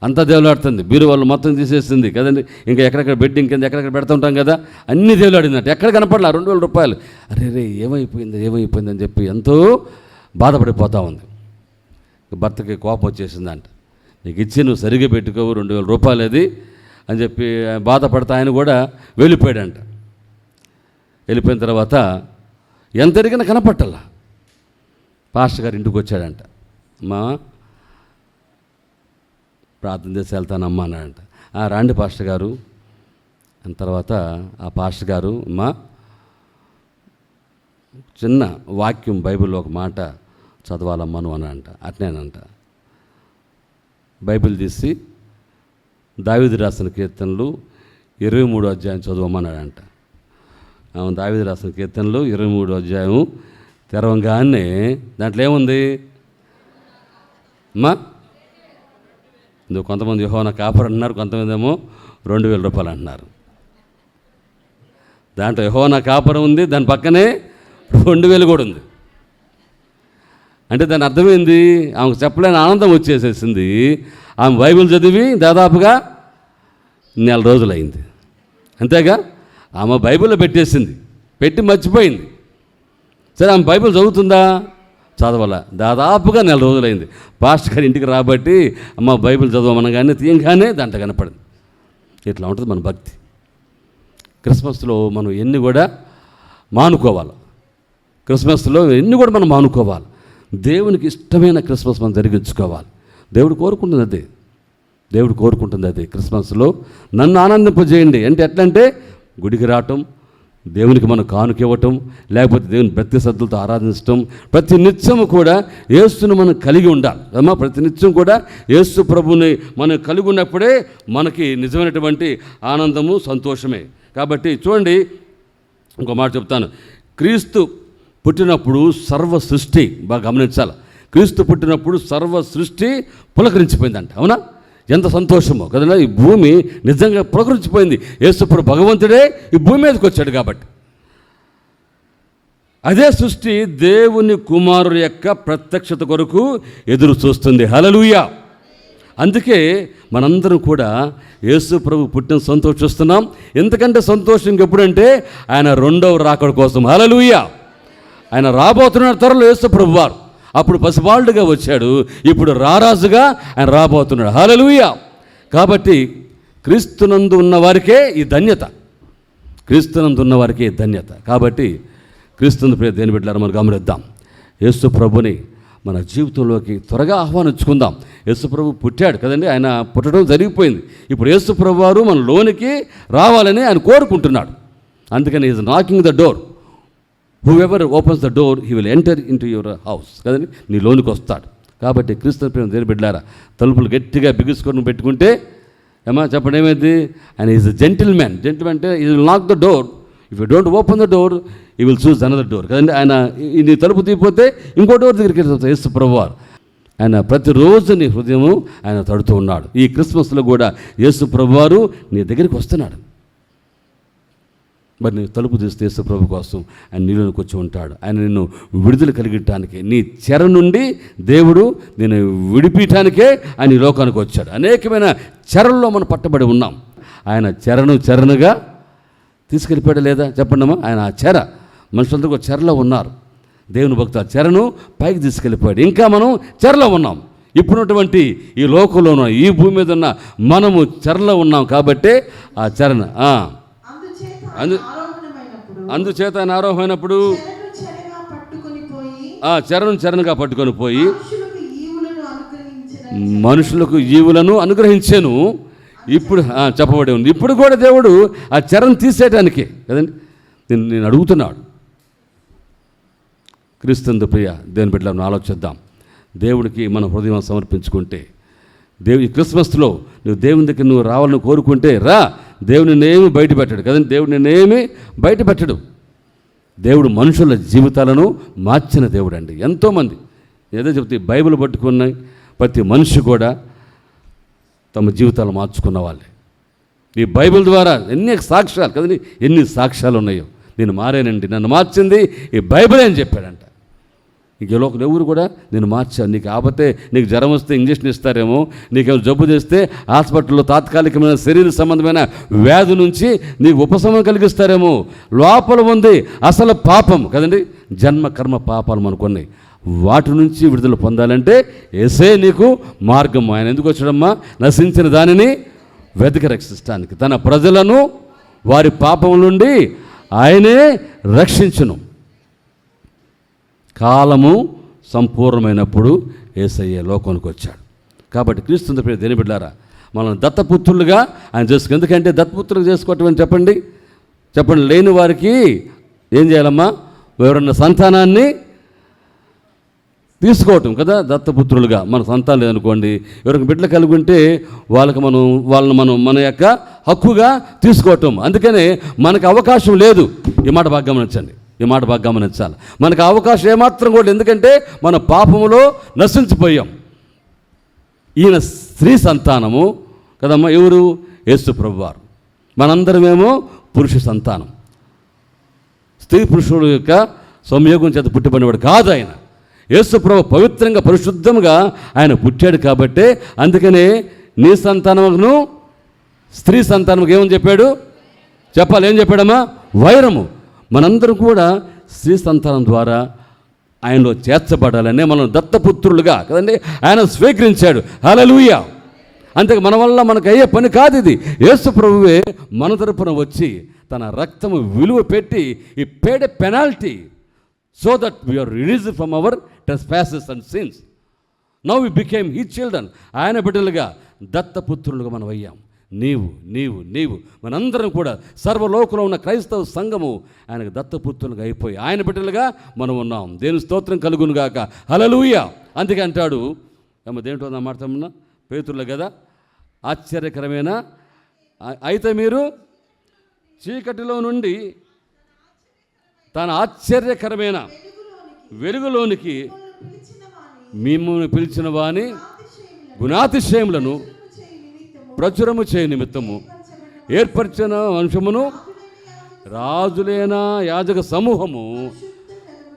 అంతా దేవులాడుతుంది. బీరు వాళ్ళు మొత్తం తీసేసింది కదండి. ఇంకా ఎక్కడెక్కడ బెడ్ ఇంకెంత ఎక్కడెక్కడ పెడుతుంటాం కదా, అన్నీ దేవులాడిందంట. ఎక్కడ కనపడలే 2,000 రూపాయలు. అరే ఏమైపోయింది అని చెప్పి ఎంతో బాధపడిపోతూ ఉంది. భర్తకి కోపం వచ్చేసిందంట. నీకు ఇచ్చి నువ్వు సరిగ్గా పెట్టుకోవు 2,000 రూపాయలు అది అని చెప్పి బాధపడతా ఆయన కూడా వెళ్ళిపోయాడంట. వెళ్ళిపోయిన తర్వాత ఎంత అడిగినా కనపట్టల్లా. పాస్టర్ గారు ఇంటికి వచ్చాడంట. అమ్మా ప్రార్థన చేసి వెళ్తానమ్మా అన్నాడంట. రాండి పాస్టర్ గారు అని తర్వాత ఆ పాస్టర్ గారు, అమ్మా చిన్న వాక్యం బైబిల్లో ఒక మాట చదవాలమ్మా నువ్వు అనంట. అట్నేనంట. బైబిల్ తీసి దావీదు రాసిన కీర్తనలు 23వ అధ్యాయం చదవమన్నాడంట. దావీదు రాసిన కీర్తనలు 23వ అధ్యాయం తెరవంగానే దాంట్లో ఏముంది అమ్మా? కొంతమంది యెహోవా కాపరి అంటున్నారు, కొంతమంది ఏమో 2,000 రూపాయలు అంటున్నారు. దాంట్లో యెహోవా కాపరి ఉంది, దాని పక్కనే 2,000 కూడా ఉంది. అంటే దాని అర్థమైంది, ఆమెకు చెప్పలేని ఆనందం వచ్చేసేసింది. ఆమె బైబిల్ చదివి దాదాపుగా 4 రోజులు అయింది. అంతేగా, ఆమె బైబిల్లో పెట్టేసింది, పెట్టి మర్చిపోయింది. సరే ఆమె బైబిల్ చదువుతుందా? చదవాల. దాదాపుగా 4 రోజులైంది. పాస్టర్ గారి ఇంటికి రాబట్టి అమ్మ బైబిల్ చదవమనగానే తీయంగానే దాంట్లో కనపడింది. ఇట్లా ఉంటుంది మన భక్తి. క్రిస్మస్లో మనం ఎన్ని కూడా మానుకోవాలి. క్రిస్మస్లో ఎన్ని కూడా మనం మానుకోవాలి. దేవునికి ఇష్టమైన క్రిస్మస్ మనం జరిగించుకోవాలి. దేవుడు కోరుకుంటుంది అదే. క్రిస్మస్లో నన్ను ఆనందింపజేయండి అంటే ఎట్లంటే గుడికి రావటం, దేవునికి మనం కానుక ఇవ్వటం, లేకపోతే దేవుని భక్తి శ్రద్ధలతో ఆరాధించటం. ప్రతి నిత్యము కూడా యేసును మనం కలిగి ఉండాలి అమ్మా. ప్రతి నిత్యం కూడా యేసు ప్రభుని మనం కలిగి ఉన్నప్పుడే మనకి నిజమైనటువంటి ఆనందము, సంతోషమే. కాబట్టి చూడండి, ఇంకో మాట చెప్తాను. క్రీస్తు పుట్టినప్పుడు సర్వ సృష్టి బాగా గమనించాలి. క్రీస్తు పుట్టినప్పుడు సర్వ సృష్టి పులకరించిపోయిందంట. అవునా? ఎంత సంతోషమో కదండి. ఈ భూమి నిజంగా పులకరించిపోయింది. యేసుప్రభు భగవంతుడే ఈ భూమి మీదకి వచ్చాడు కాబట్టి. అదే సృష్టి దేవుని కుమారుని యొక్క ప్రత్యక్షత కొరకు ఎదురు చూస్తుంది. హల్లెలూయా. అందుకే మనందరం కూడా యేసు ప్రభు పుట్టిన సంతోషిస్తున్నాం. ఎందుకంటే సంతోషం ఎప్పుడంటే ఆయన రెండవ రాకడ కోసం. హల్లెలూయా. ఆయన రాబోతున్న త్వరలో యేసు ప్రభు వారు. అప్పుడు పసిబాలుడుగా వచ్చాడు, ఇప్పుడు రారాజుగా ఆయన రాబోతున్నాడు. హల్లెలూయా. కాబట్టి క్రీస్తునందు ఉన్నవారికే ఈ ధన్యత, క్రీస్తునందు ఉన్నవారికే ఈ ధన్యత. కాబట్టి క్రీస్తుని ప్రియ దేని బిడ్డలారా మనం గమనిద్దాం. యేసు ప్రభుని మన జీవితంలోకి త్వరగా ఆహ్వానించుకుందాం. యేసు ప్రభు పుట్టాడు కదండి, ఆయన పుట్టడం జరిగిపోయింది. ఇప్పుడు యేసు ప్రభు వారు మన లోనికి రావాలని ఆయన కోరుకుంటున్నాడు. అందుకని is knocking the door. Who ever opens the door he will enter in to your house కదండి, నీ లోనికి వస్తాడు. కాబట్టి క్రీస్తు ప్రేమ దేని బిడ్డలారా తలుపులు గట్టిగా బిగుసుకొని పెట్టుకుంటే ఏమా చెప్పండి ఏమైంది? ఆయన ఈజ్ అ జెంటిల్మెన్. జెంటిల్మెన్ అంటే ఈ విల్ నాక్ the door. If you don't open the door you will choose another door కదండి. ఆయన నీ తలుపు తీయపోతే ఇంకో డోర్ దగ్గరికి వెళ్తాడు యేసు ప్రభువారు. ఆయన ప్రతిరోజు నీ హృదయము ఆయన తడుతూ ఉన్నాడు. ఈ క్రిస్మస్లో కూడా యేసు ప్రభువారు నీ దగ్గరికి వస్తున్నాడు. మరి నీ తలుపు తీస్తే యేసు ప్రభు కోసం ఆయన నీలోనికి వచ్చి ఉంటాడు. ఆయన నిన్ను విడుదల కలిగించడానికే, నీ చెర నుండి దేవుడు నేను విడిపించడానికే ఆయన ఈ లోకానికి వచ్చాడు. అనేకమైన చెరల్లో మనం పట్టబడి ఉన్నాం. ఆయన చెరనుగా తీసుకెళ్ళిపోయాడు లేదా చెప్పండమ్మా? ఆయన ఆ చెర, మనుషులందరూ ఒక చెరలో ఉన్నారు. దేవుని భక్తులు ఆ చెరను పైకి తీసుకెళ్ళిపోయాడు. ఇంకా మనం చెరలో ఉన్నాం. ఇప్పుడున్నటువంటి ఈ లోకంలో ఉన్న ఈ భూమి మీద ఉన్న మనము చెరలో ఉన్నాం. కాబట్టే ఆ చెరను అందుచేత ఆయన ఆరోహమైనప్పుడు ఆ చెరనుగా పట్టుకొని పోయి మనుషులకు ఈవులను అనుగ్రహించాను. ఇప్పుడు చెప్పబడి ఉంది. ఇప్పుడు కూడా దేవుడు ఆ చెరను తీసేయటానికే కదండి నేను అడుగుతున్నాడు. క్రీస్తు ప్రియ దేవుని బిడ్డలను ఆలోచిద్దాం. దేవుడికి మన హృదయం సమర్పించుకుంటే ఈ క్రిస్మస్లో నువ్వు దేవుని దగ్గర నువ్వు రావాలని కోరుకుంటే రా. దేవుని నేమి బయట పెట్టాడు కదండి. దేవుడిని నేమి బయట పెట్టడు. దేవుడు మనుషుల జీవితాలను మార్చిన దేవుడు అండి. ఎంతోమంది ఏదో చెప్తే బైబిల్ పట్టుకున్న ప్రతి మనిషి కూడా తమ జీవితాలు మార్చుకున్న వాళ్ళే. ఈ బైబిల్ ద్వారా ఎన్ని సాక్ష్యాలు కదండి, ఎన్ని సాక్ష్యాలు ఉన్నాయో. నేను మారానండి, నన్ను మార్చింది ఈ బైబిలే అని చెప్పాడంట. ఇంక లోకలు ఎవరు కూడా నేను మార్చాను. నీకు ఆపతే, నీకు జ్వరం వస్తే ఇంజక్షన్ ఇస్తారేమో, నీకేమో జబ్బు చేస్తే హాస్పిటల్లో తాత్కాలికమైన శరీర సంబంధమైన వ్యాధి నుంచి నీకు ఉపశమనం కలిగిస్తారేమో. లోపల ఉంది అసలు పాపం కదండి, జన్మ కర్మ పాపాలు మనకున్నాయి. వాటి నుంచి విడుదల పొందాలంటే యేసే నీకు మార్గం. ఆయన ఎందుకు వచ్చాడమ్మా? నశించిన దానిని వెతికి రక్షించడానికి, తన ప్రజలను వారి పాపం నుండి ఆయనే రక్షించును. కాలము సంపూర్ణమైనప్పుడు యేసయ్య లోకానికి వచ్చాడు. కాబట్టి క్రీస్తు ప్రియ దేని బిడ్డలారా మనం దత్తపుత్రులుగా ఆయన చేసుకో. ఎందుకంటే దత్తపుత్రులు చేసుకోవటం అని చెప్పండి లేని వారికి ఏం చేయాలమ్మా? ఎవరన్నా సంతానాన్ని తీసుకోవటం కదా దత్తపుత్రులుగా. మన సంతానం లేదనుకోండి, ఎవరికి బిడ్డలు కలిగి ఉంటే వాళ్ళని మనం మన యొక్క హక్కుగా తీసుకోవటం. అందుకనే మనకు అవకాశం లేదు. ఈ మాట బాగా గమనించాలి. మనకు అవకాశం ఏమాత్రం కూడా, ఎందుకంటే మన పాపములో నశించిపోయాం. ఈయన స్త్రీ సంతానము కదమ్మా. ఎవరు? యేసు ప్రభువారు. మనందరమేమో పురుష సంతానం. స్త్రీ పురుషుడు యొక్క సంయోగం చేత పుట్టిపడినవాడు కాదు ఆయన. యేసు ప్రభు పవిత్రంగా పరిశుద్ధంగా ఆయన పుట్టాడు. కాబట్టే అందుకనే నీ సంతానమును స్త్రీ సంతానముకు ఏమని చెప్పాడు? చెప్పాలి. ఏం చెప్పాడమ్మా? వైరము. మనందరం కూడా స్త్రీ సంతానం ద్వారా ఆయనలో చేర్చబడాలనే మనం దత్తపుత్రులుగా కదండి ఆయన స్వీకరించాడు. హల్లెలూయా. అంతే మన వల్ల మనకు అయ్యే పని కాదు ఇది. యేసు ప్రభువే మన తరపున వచ్చి తన రక్తము విలువ పెట్టి ఈ పేడ్ penalty so that we are released from our trespasses and sins. Now we became his children. ఆయన బిడ్డలుగా దత్తపుత్రులుగా మనం అయ్యాం. నీవు మనందరం కూడా సర్వలోకంలో ఉన్న క్రైస్తవ సంఘము ఆయనకు దత్తపుత్రులుగా అయిపోయి ఆయన బిడ్డలుగా మనం ఉన్నాం. దేవుని స్తోత్రం కలుగును గాక. హల్లెలూయా. అందుకే అంటాడు దేంటో మాట్లాడుతున్నా పేతురులు కదా, ఆశ్చర్యకరమైన అయితే మీరు చీకటిలో నుండి తన ఆశ్చర్యకరమైన వెలుగులోనికి మిమ్మల్ని పిలిచిన వాని గుణాతిశయములను ప్రచురము చేయ నిమిత్తము ఏర్పరిచిన వంశమును రాజులైన యాజక సమూహము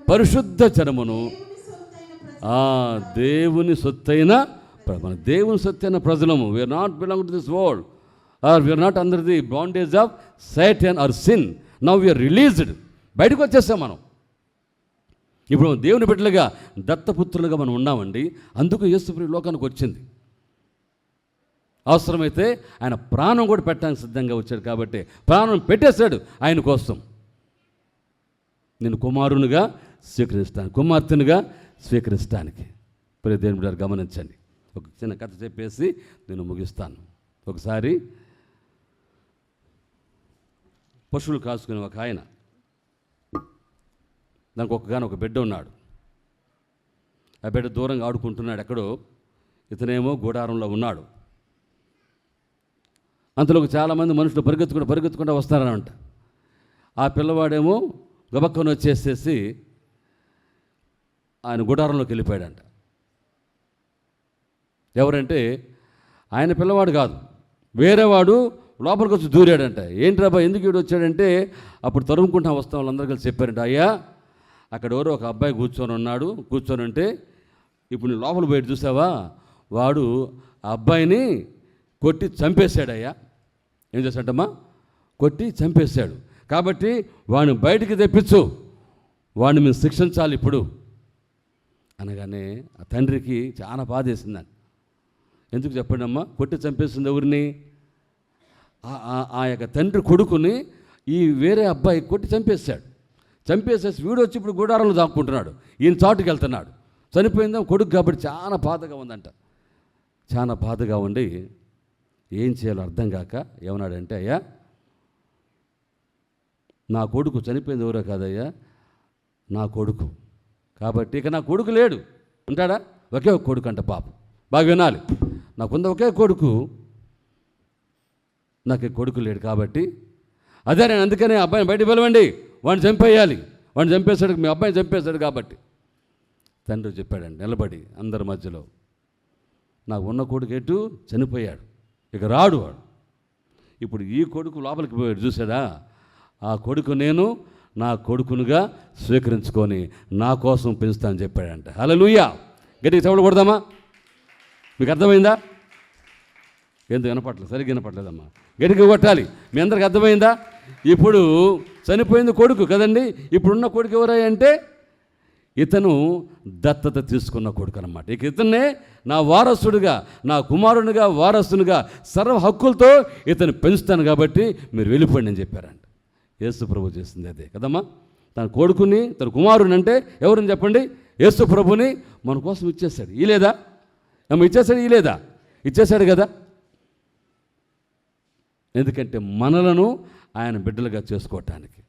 పరిశుద్ధ జనమును దేవుని సొత్తైన మన దేవుని సొత్తైన ప్రజలము. We are not belong to this world or we are not under the bondage of Satan or sin. Now we are released. బయటకు వచ్చేస్తాం మనం. ఇప్పుడు దేవుని బిడ్డలుగా దత్తపుత్రులుగా మనం ఉన్నామండి. అందుకు యేసుప్రభు లోకానికి వచ్చింది. అవసరమైతే ఆయన ప్రాణం కూడా పెట్టడానికి సిద్ధంగా వచ్చాడు. కాబట్టి ప్రాణం పెట్టేశాడు ఆయన కోసం. నేను కుమారునిగా స్వీకరిస్తాను, కుమార్తెనుగా స్వీకరిస్తానికి. ప్రియ దేవుని బిడ్డలారా గమనించండి. ఒక చిన్న కథ చెప్పేసి నేను ముగిస్తాను. ఒకసారి పశువులు కాసుకునే ఒక ఆయన, దానికి ఒక బిడ్డ ఉన్నాడు. ఆ బిడ్డ దూరంగా ఆడుకుంటున్నాడు ఎక్కడో. ఇతనేమో గుడారంలో ఉన్నాడు. అంతలోకి చాలామంది మనుషులు పరిగెత్తుకుంటూ వస్తారనమాట. ఆ పిల్లవాడేమో గబక్కను వచ్చేసేసి ఆయన గుడారంలోకి వెళ్ళిపోయాడంట. ఎవరంటే ఆయన పిల్లవాడు కాదు, వేరేవాడు లోపలికి వచ్చి దూరాడంట. ఏంట్రాబా ఎందుకు వీడు వచ్చాడంటే అప్పుడు తరుముకుంటా వస్తాం వాళ్ళందరూ కలిసి చెప్పారంట, అయ్యా అక్కడ ఎవరో ఒక అబ్బాయి కూర్చొని ఉంటే ఇప్పుడు నీ లోపల బయట చూసావా, వాడు ఆ అబ్బాయిని కొట్టి చంపేశాడయ్యా. ఏం చేశాడమ్మా? కొట్టి చంపేశాడు. కాబట్టి వాడిని బయటికి తెప్పించు, వాడిని మేము శిక్షించాలి ఇప్పుడు అనగానే ఆ తండ్రికి చాలా బాధ వేసిందండి. ఎందుకు చెప్పండి అమ్మా? కొట్టి చంపేసింది ఎవరిని? ఆ యొక్క తండ్రి కొడుకుని ఈ వేరే అబ్బాయి కొట్టి చంపేసేసి వీడు వచ్చి ఇప్పుడు గుడారంలో దాక్కుంటున్నాడు. ఈయన చాటుకి వెళ్తున్నాడు. చనిపోయిందా కొడుకు కాబట్టి చాలా బాధగా ఉందంట. చాలా బాధగా ఉండి ఏం చేయాలో అర్థం కాక ఏమన్నాడంటే, అయ్యా నా కొడుకు చనిపోయింది ఎవరో కాదయ్యా, నా కొడుకు. కాబట్టి ఇక నా కొడుకు లేడు, ఉంటాడా? ఒకే ఒక కొడుకు అంట. పాపం బాగా వినాలి, నాకుంది ఒకే కొడుకు, నాకు కొడుకు లేడు. కాబట్టి అదే నేను అందుకనే అబ్బాయిని బయటికి పిలవండి, వాడిని చంపేయాలి, వాడిని చంపేశాడు, మీ అబ్బాయిని చంపేశాడు. కాబట్టి తండ్రి చెప్పాడండి నిలబడి అందరి మధ్యలో, నాకు ఉన్న కొడుకు ఎటు చనిపోయాడు, ఇక రాడు వాడు. ఇప్పుడు ఈ కొడుకు లోపలికి పోయాడు, చూసాడా? ఆ కొడుకు నేను నా కొడుకునుగా స్వీకరించుకొని నా కోసం పెంచుతానని చెప్పాడంట. హల్లెలూయా! గట్టిగా చప్పట్లు కొడదామా? మీకు అర్థమైందా? ఎందుకు వినపట్లేదు? సరిగ్గా వినపట్లేదమ్మా, గట్టిగా కొట్టాలి. మీ అందరికి అర్థమైందా? ఇప్పుడు చనిపోయింది కొడుకు కదండి. ఇప్పుడున్న కొడుకు ఎవరయ్యా అంటే ఇతను దత్తత తీసుకున్న కొడుకు అన్నమాట. ఇక ఇతన్నే నా వారసుడిగా, నా కుమారునిగా, వారసునిగా సర్వ హక్కులతో ఇతను పెంచుతాను, కాబట్టి మీరు వెళ్ళిపోండి అని చెప్పారంట. యేసు ప్రభు చేసింది అదే కదమ్మా. తన కొడుకుని, తన కుమారుని అంటే ఎవరని చెప్పండి? యేసు ప్రభుని మన కోసం ఇచ్చేశాడు. ఇలేదా ఏమో? ఇచ్చేశాడు కదా. ఎందుకంటే మనలను ఆయన బిడ్డలుగా చేసుకోవటానికి.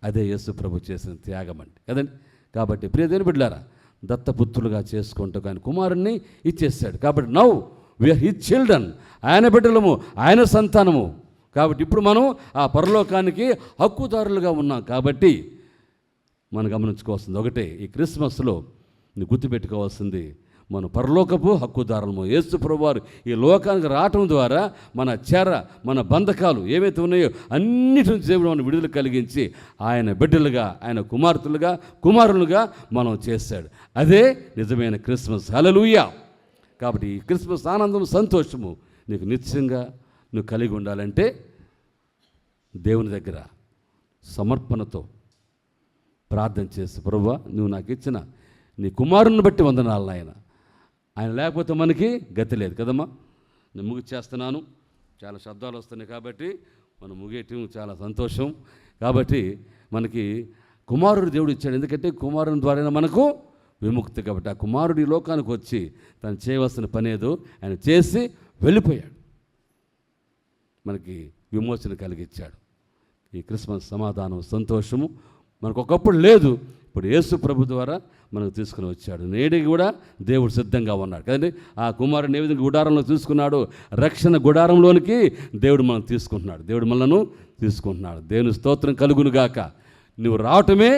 అదే యేసు ప్రభు చేసిన త్యాగం అంటే కదండి. కాబట్టి ప్రియ దేవుని బిడ్డలారా, దత్తపుత్రులుగా చేసుకుంటూ ఆయన కుమారుణ్ణి ఇచ్చేసాడు. కాబట్టి నౌ వీఆర్ హిజ్ చిల్డ్రన్, ఆయన బిడ్డలము, ఆయన సంతానము. కాబట్టి ఇప్పుడు మనం ఆ పరలోకానికి హక్కుదారులుగా ఉన్నాం. కాబట్టి మనం గమనించుకోవాల్సింది ఒకటే, ఈ క్రిస్మస్లో గుర్తుపెట్టుకోవాల్సింది మనం పరలోకపు హక్కుదారులము. యేసు ప్రభువారు ఈ లోకానికి రావటం ద్వారా మన మన బంధకాలు ఏవైతే ఉన్నాయో అన్నిటి నుంచి దేవుడు మనం విడుదల కలిగించి ఆయన బిడ్డలుగా, ఆయన కుమారులుగా మనం చేశాడు. అదే నిజమైన క్రిస్మస్. హల్లెలూయా! కాబట్టి ఈ క్రిస్మస్ ఆనందం, సంతోషము నీకు నిత్యంగా నువ్వు కలిగి ఉండాలంటే దేవుని దగ్గర సమర్పణతో ప్రార్థన చేసి, ప్రభువా నువ్వు నాకు ఇచ్చిన నీ కుమారుని బట్టి వందనాలు నాయన. ఆయన లేకపోతే మనకి గతి లేదు కదమ్మా. నేను ముగిచేస్తున్నాను, చాలా శబ్దాలు వస్తున్నాయి కాబట్టి మనం ముగియటం చాలా సంతోషం. కాబట్టి మనకి కుమారుడు దేవుడు ఇచ్చాడు. ఎందుకంటే కుమారుని ద్వారా మనకు విముక్తి. కాబట్టి ఆ కుమారుడు ఈ లోకానికి వచ్చి తను చేయవలసిన పని ఏదో ఆయన చేసి వెళ్ళిపోయాడు, మనకి విమోచన కలిగించాడు. ఈ క్రిస్మస్ సమాధానం, సంతోషము మనకు ఒకప్పుడు లేదు, ఇప్పుడు యేసు ప్రభు ద్వారా మనకు తీసుకుని వచ్చాడు. నేటికి కూడా దేవుడు సిద్ధంగా ఉన్నాడు కదండి. ఆ కుమారుని ఏ విధంగా గుడారంలో తీసుకున్నాడు, రక్షణ గుడారంలోనికి దేవుడు మనం తీసుకుంటున్నాడు, దేవుడు మనలను తీసుకుంటున్నాడు. దేవుని స్తోత్రం కలుగునుగాక. నువ్వు రావటమే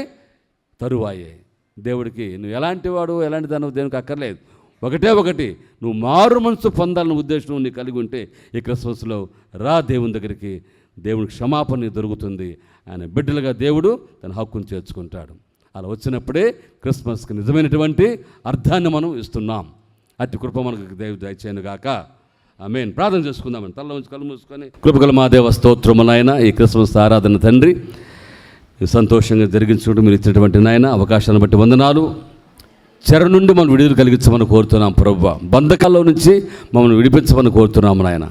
తరువాయే, దేవుడికి నువ్వు ఎలాంటి వాడు ఎలాంటి దాని దేవునికి అక్కర్లేదు. ఒకటి నువ్వు మారు మనసు పొందాలన్న ఉద్దేశం నీకు కలిగి ఉంటే ఈ క్రిస్మస్లో రా దేవుని దగ్గరికి. దేవునికి క్షమాపణ దొరుకుతుంది. ఆయన బిడ్డలుగా దేవుడు తన హక్కును చేర్చుకుంటాడు. అలా వచ్చినప్పుడే క్రిస్మస్కి నిజమైనటువంటి అర్థాన్ని మనం ఇస్తున్నాం. అట్టి కృప మనకు దేవుడు దయచేయను గాక. ఆమేన్. ప్రార్థన చేసుకుందామని తల్ల ఉంచి కళ్ళు మూసుకొని. కృపగల మా దేవ స్తోత్రము నాయన, ఈ క్రిస్మస్ ఆరాధన తండ్రి సంతోషంగా జరిగించుకుంటూ మీరు ఇచ్చినటువంటి నాయన అవకాశాలను బట్టి వందనాలు. చెర నుండి మనం విడుదల కలిగించమని కోరుతున్నాం ప్రభువా. బంధకాల్లో నుంచి మమ్మల్ని విడిపించమని కోరుతున్నాము నాయన.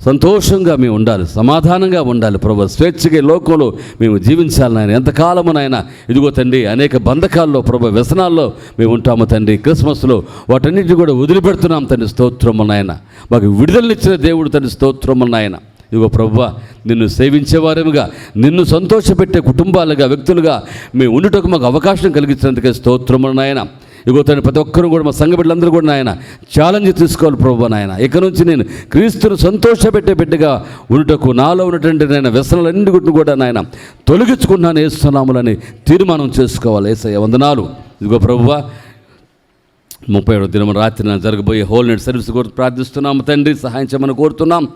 సంతోషంగా మేము ఉండాలి, సమాధానంగా ఉండాలి ప్రభువా. స్వేచ్ఛగా లోకంలో మేము జీవించాలి నాయన. ఎంతకాలము నాయన ఇదిగో తండ్రి అనేక బంధకాల్లో ప్రభువా, వ్యసనాల్లో మేము ఉంటాము తండ్రి. క్రిస్మస్లో వాటన్నిటిని కూడా వదిలిపెడుతున్నాం తండ్రి. స్తోత్రము నాయన. మాకు విడుదలనిచ్చిన దేవుడు తండ్రి. స్తోత్రము నాయన. ఇదిగో ప్రభువా, నిన్ను సేవించేవారముగా, నిన్ను సంతోషపెట్టే కుటుంబాలుగా, వ్యక్తులుగా మేము ఉండుటకు మాకు అవకాశం కలిగించినందుకే స్తోత్రము నాయన. ఇగో తండ్రి ప్రతి ఒక్కరు కూడా మా సంఘ బిడ్డలందరూ కూడా నాయన ఛాలెంజ్ తీసుకోవాలి ప్రభువా నాయన. ఇక నుంచి నేను క్రీస్తును సంతోషపెట్టే బిడ్డగా ఉండుటకు నాలో ఉన్నటువంటి నాయన వ్యసనాలన్నిటిని కూడా నాయన తొలగించుకుంటున్నాను యేసునామములని తీర్మానం చేసుకోవాలి. యేసయ్య వందనాలు. ఇదిగో ప్రభువా, 37వ దినం రాత్రి జరగబోయే హోల్ నైట్ సర్వీస్ కూడా ప్రార్థిస్తున్నాము తండ్రి. సహాయం చేయమని కోరుతున్నాం.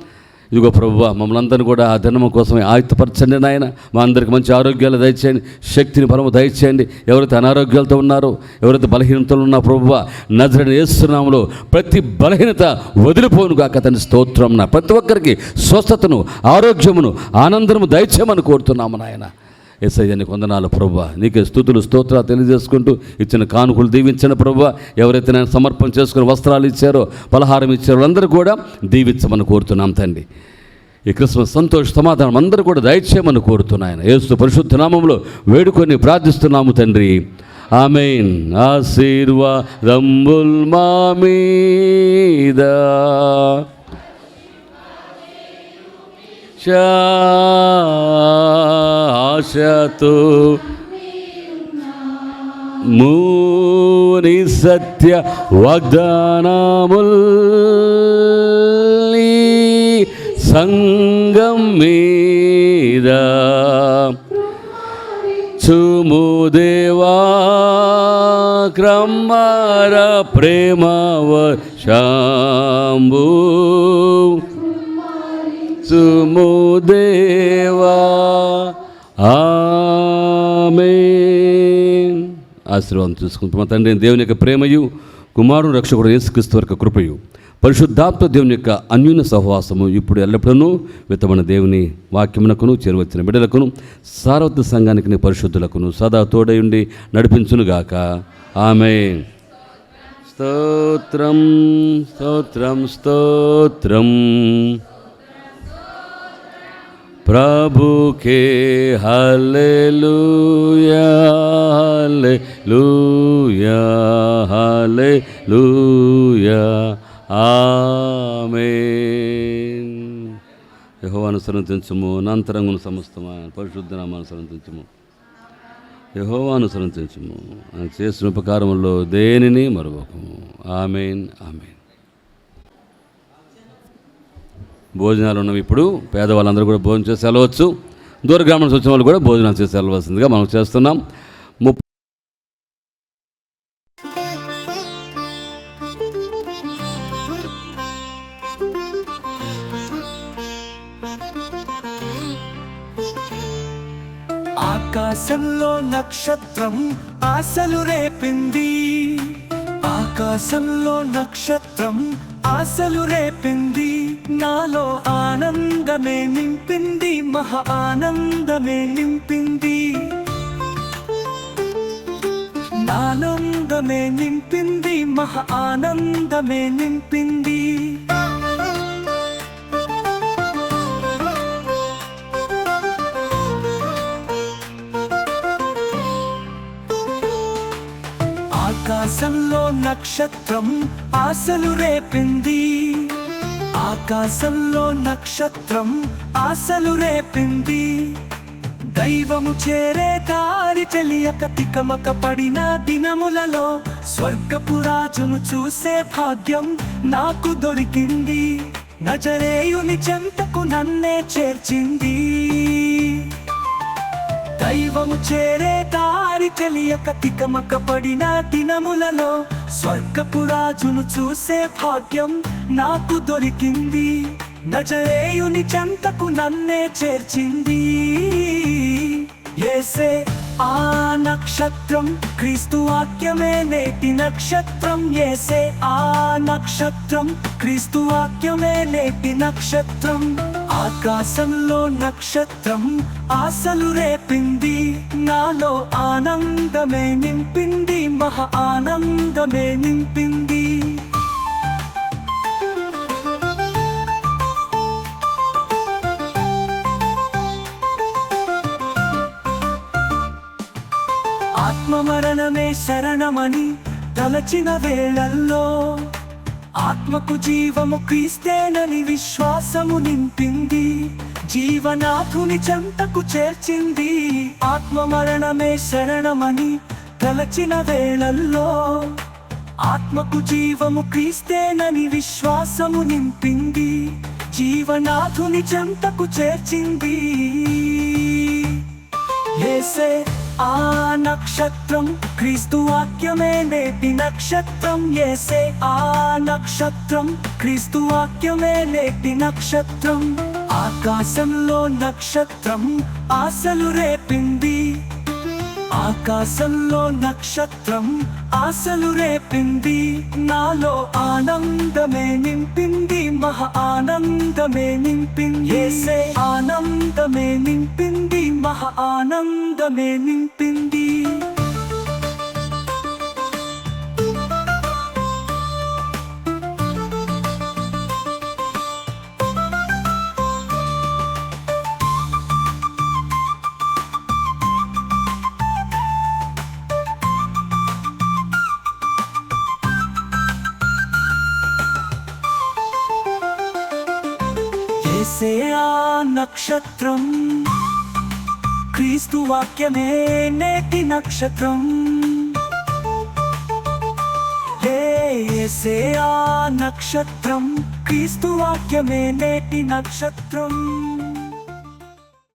ఇదిగో ప్రభువా, మమ్మల్ని అందరినీ కూడా ఆ దినము కోసమే ఆయుత్తపరచండి నాయన. మా అందరికి మంచి ఆరోగ్యాలు దయచేయండి, శక్తిని బలము దయచేయండి. ఎవరైతే అనారోగ్యాలతో ఉన్నారో, ఎవరైతే బలహీనతలు ఉన్నారో ప్రభువా, నజరేయుడైన యేసు నామములో ప్రతి బలహీనత వదిలిపోను గాక తండ్రి. స్తోత్రం. ప్రతి ఒక్కరికి స్వస్థతను, ఆరోగ్యమును, ఆనందము దయచేయమని కోరుతున్నాము నాయన. యేసయ్య నీకు వందనాలు ప్రభువా. నీకే స్తుతులు స్తోత్రాలు తెలియజేసుకుంటూ ఇచ్చిన కానుకలు దీవించిన ప్రభువా. ఎవరైతే నేను సమర్పణ చేసుకుని వస్త్రాలు ఇచ్చారో, పలహారం ఇచ్చారో వాళ్ళందరూ కూడా దీవించమని కోరుతున్నాం తండ్రి. ఈ క్రిస్మస్ సంతోష సమాధానం అందరూ కూడా దయచేయమని కోరుతున్నాయన. యేసు పరిశుద్ధ నామములో వేడుకొని ప్రార్థిస్తున్నాము తండ్రి. ఆమేన్. ఆశీర్వాదముల్ మా మీద ఆశతో మూని సత్య వాగ్దానముల్ సంగం మీద చుము దేవా క్రమర ప్రేమ వర్షంబు చుము దేవా. ఆమేన్. ఆశీర్వాదం చూసుకుంటున్నాం తండ్రి. దేవుని యొక్క ప్రేమయు, కుమారుడు రక్షకుడు యేసుక్రీస్తు యొక్క కృపయు, పరిశుద్ధాత్మ దేవుని యొక్క అన్యోన్య సహవాసము ఇప్పుడు ఎల్లప్పుడూ విత్తమైన దేవుని వాక్యమునకును చేరువచ్చిన బిడ్డలకును సార్వత్రిక సంఘానికి పరిశుద్ధులకును సదా తోడయుండి నడిపించునుగాక. ఆమేన్. స్తోత్రం స్తోత్రం స్తోత్రం ప్రభుకే. హల్లెలూయా హల్లెలూయా హల్లెలూయా. ఆమేన్. యెహోవాను అనుసరించుము, అనంతరంగును సమస్తమా పరిశుద్ధ నామాన్ని అనుసరించుము. యెహోవాను అనుసరించుము, ఆయన చేసిన ఉపకారములో దేనిని మరువకము. ఆమేన్. ఆమేన్. భోజనాలు ఉన్నవి. ఇప్పుడు పేదవాళ్ళందరూ కూడా భోజనం చేసి వెళ్ళవచ్చు. దూర గ్రామం నుంచి వచ్చిన వాళ్ళు కూడా భోజనం చేసి వెళ్ళవలసిందిగా మనం చేస్తున్నాం. ఆకాశంలో నక్షత్రం ఆశలు రేపింది, ఆకాశంలో నక్షత్రం ఆశలు రేపింది. నాలో ఆనందమే నింపింది, మహా ఆనందమే నింపింది. ఆనందమే నింపింది, మహా ఆనందమే నింపింది. ఆకాశంలో నక్షత్రం ఆశలు రేపింది, ఆకాశంలో నక్షత్రం ఆశలు రేపింది. దైవము చేరే దారి తెలియక తికమక పడిన దినములలో స్వర్గపు రాజును చూసే భాగ్యం నాకు దొరికింది. నజరేయుని చెంతకు నన్నే చేర్చింది. దైవము చేరే దారి దారి తెలియక తికమక పడిన దినములలో స్వర్గపు రాజును చూసే భాగ్యం నాకు దొరికింది. నజరేయుని చెంతకు నన్నే చేర్చింది. యేసే ఆ నక్షత్రం, క్రీస్తు వాక్యమే నేటి నక్షత్రం. యేసే ఆ నక్షత్రం, క్రీస్తు వాక్యమే నేటి నక్షత్రం. ఆకాశంలో నక్షత్రం ఆశలు రేపింది, నాలో ఆనందమే నింపింది, మహా ఆనందమే నింపింది. ఆత్మ మరణమే శరణమని తలచిన వేళల్లో ఆత్మకు జీవము క్రీస్తేనని విశ్వాసము నింపింది, జీవనాథుని చెంతకు చేర్చింది. ఆత్మ మరణమే శరణమని తలచిన వేళల్లో ఆత్మకు జీవము క్రీస్తేనని విశ్వాసము నింపింది, జీవనాథుని చెంతకు చేర్చింది. యేసే ఆ నక్షత్రం, క్రీస్తు వాక్యమే నేటి నక్షత్రం. యేసే ఆ నక్షత్రం, క్రీస్తు వాక్యమే నేటి నక్షత్రం. ఆకాశంలో నక్షత్రం ఆశలు రేపింది, ఆకాశంలో నక్షత్రం ఆశలు రేపింది, నాలో ఆనందమే నింపింది, మహా ఆనందమే నింపింది. యేసే ఆనందమే నింపింది, మహా ఆనందమే నింపింది. యేసే ఆ నక్షత్రం, క్రీస్తు వాక్యమే నేటి నక్షత్రం. యేసే ఆ నక్షత్రం, క్రీస్తు వాక్యమే నేటి నక్షత్రం.